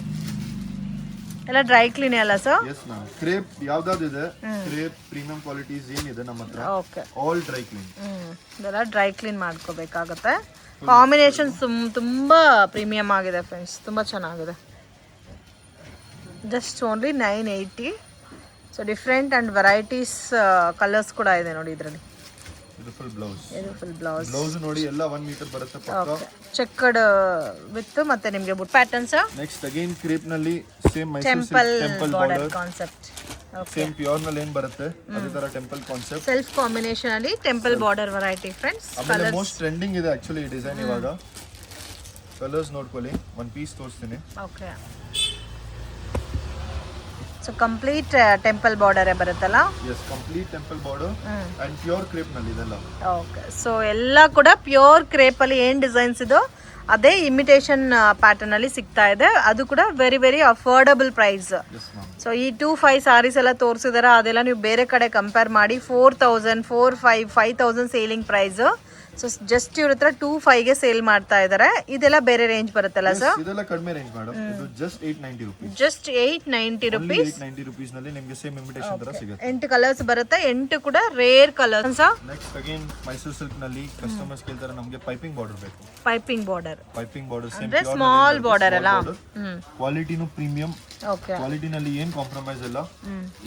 ಎಲ್ಲ ಡ್ರೈ ಕ್ಲೀನ್ ಅಲ್ಲ ಸರ್? Yes ma'am. ಕ್ರೇಪ್ ಯಾವ್ದಾದ್ರು ಇದೆ, ಕ್ರೇಪ್ ಪ್ರೀಮಿಯಂ ಕ್ವಾಲಿಟೀಸ್ ಏನಿದೆ ನಮ್ಮ ಹತ್ರ, ಓಕೆ, ಆಲ್ ಡ್ರೈ ಕ್ಲೀನ್. ಇದೆಲ್ಲ ಡ್ರೈ ಕ್ಲೀನ್ ಮಾಡ್ಕೋಬೇಕಾಗುತ್ತೆ. ಕಾಂಬಿನೇಷನ್ ತುಂಬ ಪ್ರೀಮಿಯಂ ಆಗಿದೆ ಫ್ರೆಂಡ್ಸ್, ತುಂಬ ಚೆನ್ನಾಗಿದೆ. Just only 980. So different and varieties colours ಕೂಡ ಇದೆ ನೋಡಿ ಇದರಲ್ಲಿ. ಇದು ಫುಲ್ ಬ್ಲೌಸ್. ಇದು ಫುಲ್ ಬ್ಲೌಸ್. ಬ್ಲೌಸ್ ನೋಡಿ ಎಲ್ಲ 1 ಮೀಟರ್ ಬರುತ್ತೆ ಪಕ್ಕ. ಚೆಕ್ಡ್ ವಿತ್ ಮತ್ತೆ ನಿಮಗೆ ಬುಟ್ ಪ್ಯಾಟರ್ನ್ಸ್. ನೆಕ್ಸ್ಟ್ ಅಗೇನ್ ಕ್ರೇಪ್ ನಲ್ಲಿ same Mysuru temple temple border border concept. Same pure ನಲ್ಲಿ ಏನ್ ಬರುತ್ತೆ ಅದೇ ತರ ಟೆಂಪಲ್ ಕಾನ್ಸೆಪ್ಟ್. ಸೆಲ್ಫ್ ಕಾಂಬಿನೇಷನ್ ಅಲ್ಲಿ ಟೆಂಪಲ್ ಬಾರ್ಡರ್ ವೆರೈಟಿ ಫ್ರೆಂಡ್ಸ್. ಆಮೇಲೆ ಮೋಸ್ಟ್ ಟ್ರೆಂಡಿಂಗ್ ಇದೆ ಆಕ್ಚುಲಿ ಈ ಡಿಸೈನ್ ಇವಾಗ. ಕಲರ್ಸ್ ನೋಡ್ಕೊಳ್ಳಿ, ಒಂದು ಪೀಸ್ ತೋರಿಸ್ತೀನಿ. ಓಕೆ, ಸೊ ಕಂಪ್ಲೀಟ್ ಟೆಂಪಲ್ ಬಾರ್ಡರೇ ಬರುತ್ತಲ್ಲ. Yes, complete temple border and pure crepe ನಲ್ಲಿ ಇದೆಲ್ಲ. ಓಕೆ, ಸೊ ಎಲ್ಲ ಕೂಡ ಪ್ಯೂರ್ ಕ್ರೇಪ್ ಅಲ್ಲಿ ಏನ್ ಡಿಸೈನ್ಸ್ ಇದೋ ಅದೇ ಇಮಿಟೇಷನ್ ಪ್ಯಾಟರ್ನ್ ಅಲ್ಲಿ ಸಿಗ್ತಾ ಇದೆ. ಅದು ಕೂಡ very very affordable price. So ಈ 2-5 ಸಾರೀಸ್ ಎಲ್ಲ ತೋರಿಸಿದಾರ, ಅದೆಲ್ಲ ನೀವು ಬೇರೆ ಕಡೆ ಕಂಪೇರ್ ಮಾಡಿ 4,000, 4,500, 5,000 ಸೇಲಿಂಗ್ ಪ್ರೈಸ್. ಸೊ ಜಸ್ಟ್ ಇವ್ರ ಹತ್ರ 2,500ಗೆ ಸೇಲ್ ಮಾಡ್ತಾ ಇದಾರೆ. ಇದೆಲ್ಲ ಬೇರೆ ರೇಂಜ್ ಬರುತ್ತಲ್ಲ ಸರ್? ಇದೆಲ್ಲ ಕಡಿಮೆ ರೇಂಜ್ ಮೇಡಮ್. ಇದು just 890 rupees. Just 890 rupees. 890 rupees ನಲ್ಲಿ ನಿಮಗೆ ಸೇಮ್ ಇಮಿಟೇಷನ್ ತರ ಸಿಗುತ್ತೆ. 8 ಕಲರ್ಸ್ ಬರುತ್ತೆ, 8 ಕೂಡ rare colours. Next again Mysuru silk ನಲ್ಲಿ ಕಸ್ಟಮರ್ಸ್ ಕೇಳ್ತಾರೆ ನಮಗೆ ಪೈಪಿಂಗ್ ಬಾರ್ಡರ್ ಬೇಕು. ಪೈಪಿಂಗ್ ಬಾರ್ಡರ್ ಸೇಮ್ ಅಂದ್ರೆ ಸ್ಮಾಲ್ ಬಾರ್ಡರ್ ಅಲ್ಲ. ಕ್ವಾಲಿಟಿನು ಪ್ರೀಮಿಯಂ. ಓಕೆ, ಕ್ವಾಲಿಟಿ ನಲ್ಲಿ ಏನ್ ಕಾಂಪ್ರಮೈಸ್ ಇಲ್ಲ.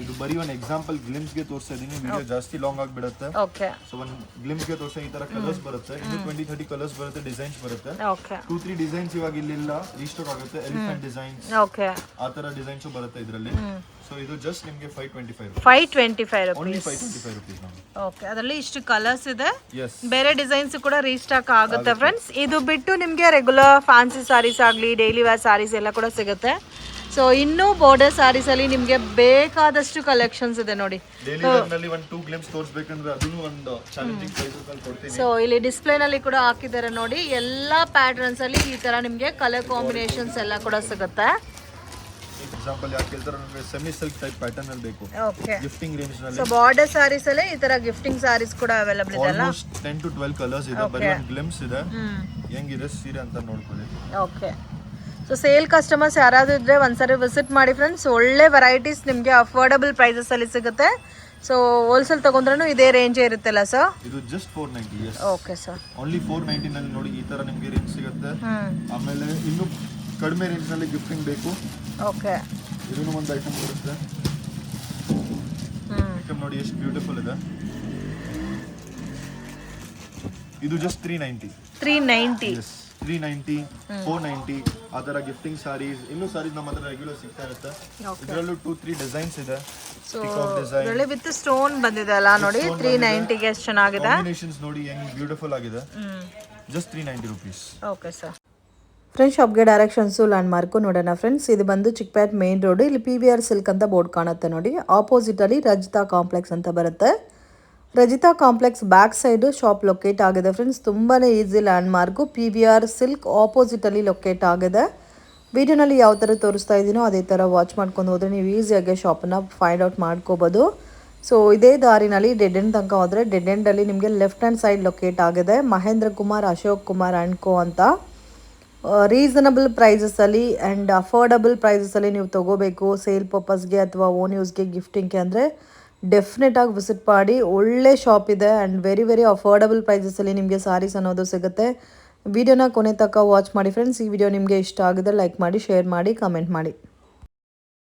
ಇದು ಬರೀ ಒಂದು ಎಕ್ಸಾಂಪಲ್ ಗ್ಲಿಮ್ಸ್ ಗೆ ತೋರಿಸ್ತಾ ಇದೀನಿ, ವಿಡಿಯೋ ಜಾಸ್ತಿ ಲಾಂಗ್ ಆಗಿಬಿಡುತ್ತೆ. ಓಕೆ, ಸೊ ಒಂದು ಗ್ಲಿಮ್ಸ್ ಗೆ ತೋರಿಸ್ತಾ ಈ ತರ ಕಲರ್ಸ್ ಬರುತ್ತೆ. ಇನ್ನು 20-30 ಕಲರ್ಸ್ ಬರುತ್ತೆ, ಡಿಸೈನ್ಸ್ ಬರುತ್ತೆ. ಓಕೆ, 2-3 ಡಿಸೈನ್ಸ್ ಇವಾಗ ಇಲ್ಲಿಲ್ಲ, ರೀಸ್ಟಾಕ್ ಆಗುತ್ತೆ. ಎಲಿಫೆಂಟ್ ಡಿಸೈನ್ಸ್, ಓಕೆ, ಆ ತರ ಡಿಸೈನ್ಸ್ ಬರುತ್ತೆ ಇದರಲ್ಲಿ. ಸೊ ಇದು ಜಸ್ಟ್ ನಿಮಗೆ 525 525 ಓನ್ಲಿ ರೂಪೀಸ್. 525 ರೂಪೀಸ್ ನಮಗೆ. ಓಕೆ, ಅದರಲ್ಲಿ ಇಷ್ಟು ಕಲರ್ಸ್ ಇದೆ. ಎಸ್, ಬೇರೆ ಡಿಸೈನ್ಸ್ ಕೂಡ ರೀಸ್ಟಾಕ್ ಆಗುತ್ತೆ ಫ್ರೆಂಡ್ಸ್. ಇದು ಬಿಟ್ಟು ನಿಮಗೆ ರೆಗ್ಯುಲರ್ ಫ್ಯಾನ್ಸಿ ಸಾರೀಸ್ ಆಗಲಿ, ಡೈಲಿ ವೇರ್ ಸಾರೀಸ್ ಎಲ್ಲ ಕೂಡ ಸಿಗುತ್ತೆ. ಸೊ ಇನ್ನೂ ಬಾರ್ಡರ್ ಸಾರೀಸ್ ಅಲ್ಲಿ ನಿಮಗೆ ಬೇಕಾದಷ್ಟು ಕಲೆಕ್ಷನ್ಸ್ ಇದೆ ನೋಡಿ. ಡೈಲಿ ವೇರ್ ನಲ್ಲಿ ಒಂದು 2 ಗ್ಲಿಮ್ಸ್ ತೋರಿಸಬೇಕಂದ್ರೆ ಅದನ್ನು ಒಂದು ಚಾಲೆಂಜಿಂಗ್ ಪ್ರೈಸಸ್ ಅಲ್ಲಿ ಕೊಡ್ತೀನಿ. ಸೊ ಇಲ್ಲಿ ಡಿಸ್ಪ್ಲೇ ನಲ್ಲಿ ಕೂಡ ಹಾಕಿದ್ದಾರೆ ನೋಡಿ. ಎಲ್ಲಾ ಪ್ಯಾಟರ್ನ್ಸ್ ಅಲ್ಲಿ ಈ ತರ ನಿಮಗೆ ಕಲರ್ ಕಾಂಬಿನೇಷನ್ಸ್ ಎಲ್ಲ ಕೂಡ ಸಿಗುತ್ತೆ. ಎಕ್ಸಾಂಪಲ್ ಯಾಕೆ ಹೇಳ್ತಾರೆ ಅಂದ್ರೆ ಸೆಮಿ ಸಿಲ್ಕ್ ಟೈಪ್ ಪ್ಯಾಟರ್ನ್ ಅಲ್ಲಿ ಬೇಕು. ಓಕೆ, ಗಿಫ್ಟಿಂಗ್ ರೇಂಜ್ ನಲ್ಲಿ. ಸೊ ಬಾರ್ಡರ್ ಸಾರೀಸ್ ಅಲ್ಲಿ ಈ ತರ ಗಿಫ್ಟಿಂಗ್ ಸಾರೀಸ್ ಕೂಡ ಅವೈಲೇಬಲ್ ಇದೆ ಅಲ್ಲ. ಆಲ್ಮೋಸ್ಟ್ 10 to 12 ಕಲರ್ಸ್ ಇದೆ. ಬರೀ ಒಂದು ಗ್ಲಿಮ್ಸ್ ಇದೆ. ಹೆಂಗಿದೆ ಸೀರೆ ಅಂತ ನೋಡ್ಕೊಳ್ಳಿ. ಓಕೆ, ಸೊ ಸೇಲ್ ಕಸ್ಟಮರ್ಸ್ ಯಾರಾದ್ರೂ ಇದ್ರೆ ಒಂದ್ಸರಿ ವಿಸಿಟ್ ಮಾಡಿ ಫ್ರೆಂಡ್ಸ್. ಒಳ್ಳೆ ವೆರೈಟೀಸ್ ನಿಮಗೆ ಅಫೋರ್ಡಬಲ್ ಪ್ರೈಸಸ್ ಅಲ್ಲಿ ಸಿಗುತ್ತೆ. ಸೊ ಹೋಲ್ಸೇಲ್ ತಗೊಂಡ್ರೂ ಇದೇ ರೇಂಜ್ ಇರುತ್ತಲ್ಲ ಸರ್? ಇದು just 490. Yes, okay sir, only 490 ನಲ್ಲಿ ನೋಡಿ ಈ ತರ ನಿಮಗೆ ರೇಂಜ್ ಸಿಗುತ್ತೆ. ಆಮೇಲೆ ಇನ್ನು ಕಡಿಮೆ ರೇಂಜ್ ನಲ್ಲಿ ಗಿಫ್ಟಿಂಗ್ ಬೇಕು. ಓಕೆ, ಇದನ್ನು ಒಂದು ಐಟಮ್ ಬರುತ್ತೆ. ಐಟಮ್ ನೋಡಿ ಎಷ್ಟು ಬ್ಯೂಟಿಫುಲ್ ಇದೆ. ಇದು ಜಸ್ಟ್ 390. 390. ಎಸ್, 390, 490 ಆ ಥರ ಗಿಫ್ಟಿಂಗ್ ಸಾರೀಸ್. ಇನ್ನೂ ಸಾರೀಸ್ ನಮ್ಮ ಹತ್ರ ರೆಗ್ಯುಲರ್ ಸಿಗ್ತಾ ಇರುತ್ತೆ. ಇದರಲ್ಲೂ 2-3 ಡಿಸೈನ್ಸ್ ಇದೆ. ಸೊ ಇದರಲ್ಲಿ ವಿತ್ ಸ್ಟೋನ್ ಬಂದಿದೆ ಅಲ್ಲ ನೋಡಿ. 390ಗೆ ಎಷ್ಟು ಚೆನ್ನಾಗಿದೆ. ಕಾಂಬಿನೇಷನ್ಸ್ ನೋಡಿ ಹೆಂಗ್ ಬ್ಯೂಟಿಫುಲ್ ಆಗಿದೆ. Just 390 rupees. Okay sir. Friends, ಶಾಪ್ಗೆ ಡೈರೆಕ್ಷನ್ಸು ಲ್ಯಾಂಡ್ ಮಾರ್ಕು ನೋಡೋಣ ಫ್ರೆಂಡ್ಸ್. ಇದು ಬಂದು ಚಿಕ್ಕಪೇಟ್ ಮೇನ್ ರೋಡ್. ಇಲ್ಲಿ PVR ಸಿಲ್ಕ್ ಅಂತ ಬೋರ್ಡ್ ಕಾಣುತ್ತೆ ನೋಡಿ. ಆಪೋಸಿಟಲ್ಲಿ ರಜಿತಾ ಕಾಂಪ್ಲೆಕ್ಸ್ ಅಂತ ಬರುತ್ತೆ. Rajitha complex back side shop locate ಆಗಿದೆ ಫ್ರೆಂಡ್ಸ್. ತುಂಬಾ easy land. PVR silk ಆಪೋಸಿಟಲ್ಲಿ ಲೊಕೇಟ್ ಆಗಿದೆ. ವಿಡಿಯೋನಲ್ಲಿ ಯಾವ ಥರ ತೋರಿಸ್ತಾ ಇದ್ದೀನೋ ಅದೇ ಥರ ವಾಚ್ ಮಾಡ್ಕೊಂಡು ಹೋದರೆ ನೀವು ಈಸಿಯಾಗಿ ಶಾಪನ್ನು ಫೈಂಡ್ ಔಟ್ ಮಾಡ್ಕೋಬೋದು. ಸೊ ಇದೇ ದಾರಿನಲ್ಲಿ ಡೆಡ್ ಎಂಡ್ ತನಕ ಹೋದರೆ ಡೆಡ್ ಎಂಡಲ್ಲಿ ನಿಮಗೆ ಲೆಫ್ಟ್ ಹ್ಯಾಂಡ್ ಸೈಡ್ ಲೊಕೇಟ್ ಆಗಿದೆ. ಮಹೇಂದ್ರ ಕುಮಾರ್, ಅಶೋಕ್ ಕುಮಾರ್ ಆ್ಯಂಡ್ ಕೋ ಅಂತ. ರೀಸನಬಲ್ ಪ್ರೈಸಸಲ್ಲಿ ಆ್ಯಂಡ್ ಅಫೋರ್ಡಬಲ್ ಪ್ರೈಸಸಲ್ಲಿ ನೀವು ತೊಗೋಬೇಕು ಸೇಲ್ ಪರ್ಪಸ್ಗೆ ಅಥವಾ ಓನ್ ಯೂಸ್ಗೆ ಗಿಫ್ಟಿಂಗ್ಗೆ ಅಂದರೆ ಡೆಫಿನೆಟಾಗಿ ವಿಸಿಟ್ ಮಾಡಿ. ಒಳ್ಳೆ ಶಾಪ್ ಇದೆ ಆ್ಯಂಡ್ ವೆರಿ ವೆರಿ ಅಫೋರ್ಡಬಲ್ ಪ್ರೈಸಸಲ್ಲಿ ನಿಮಗೆ ಸಾರೀಸ್ ಅನ್ನೋದು ಸಿಗುತ್ತೆ. ವಿಡಿಯೋನ ಕೊನೆ ತನಕ ವಾಚ್ ಮಾಡಿ ಫ್ರೆಂಡ್ಸ್. ಈ ವಿಡಿಯೋ ನಿಮಗೆ ಇಷ್ಟ ಆಗಿದೆ ಲೈಕ್ ಮಾಡಿ, ಶೇರ್ ಮಾಡಿ, ಕಮೆಂಟ್ ಮಾಡಿ.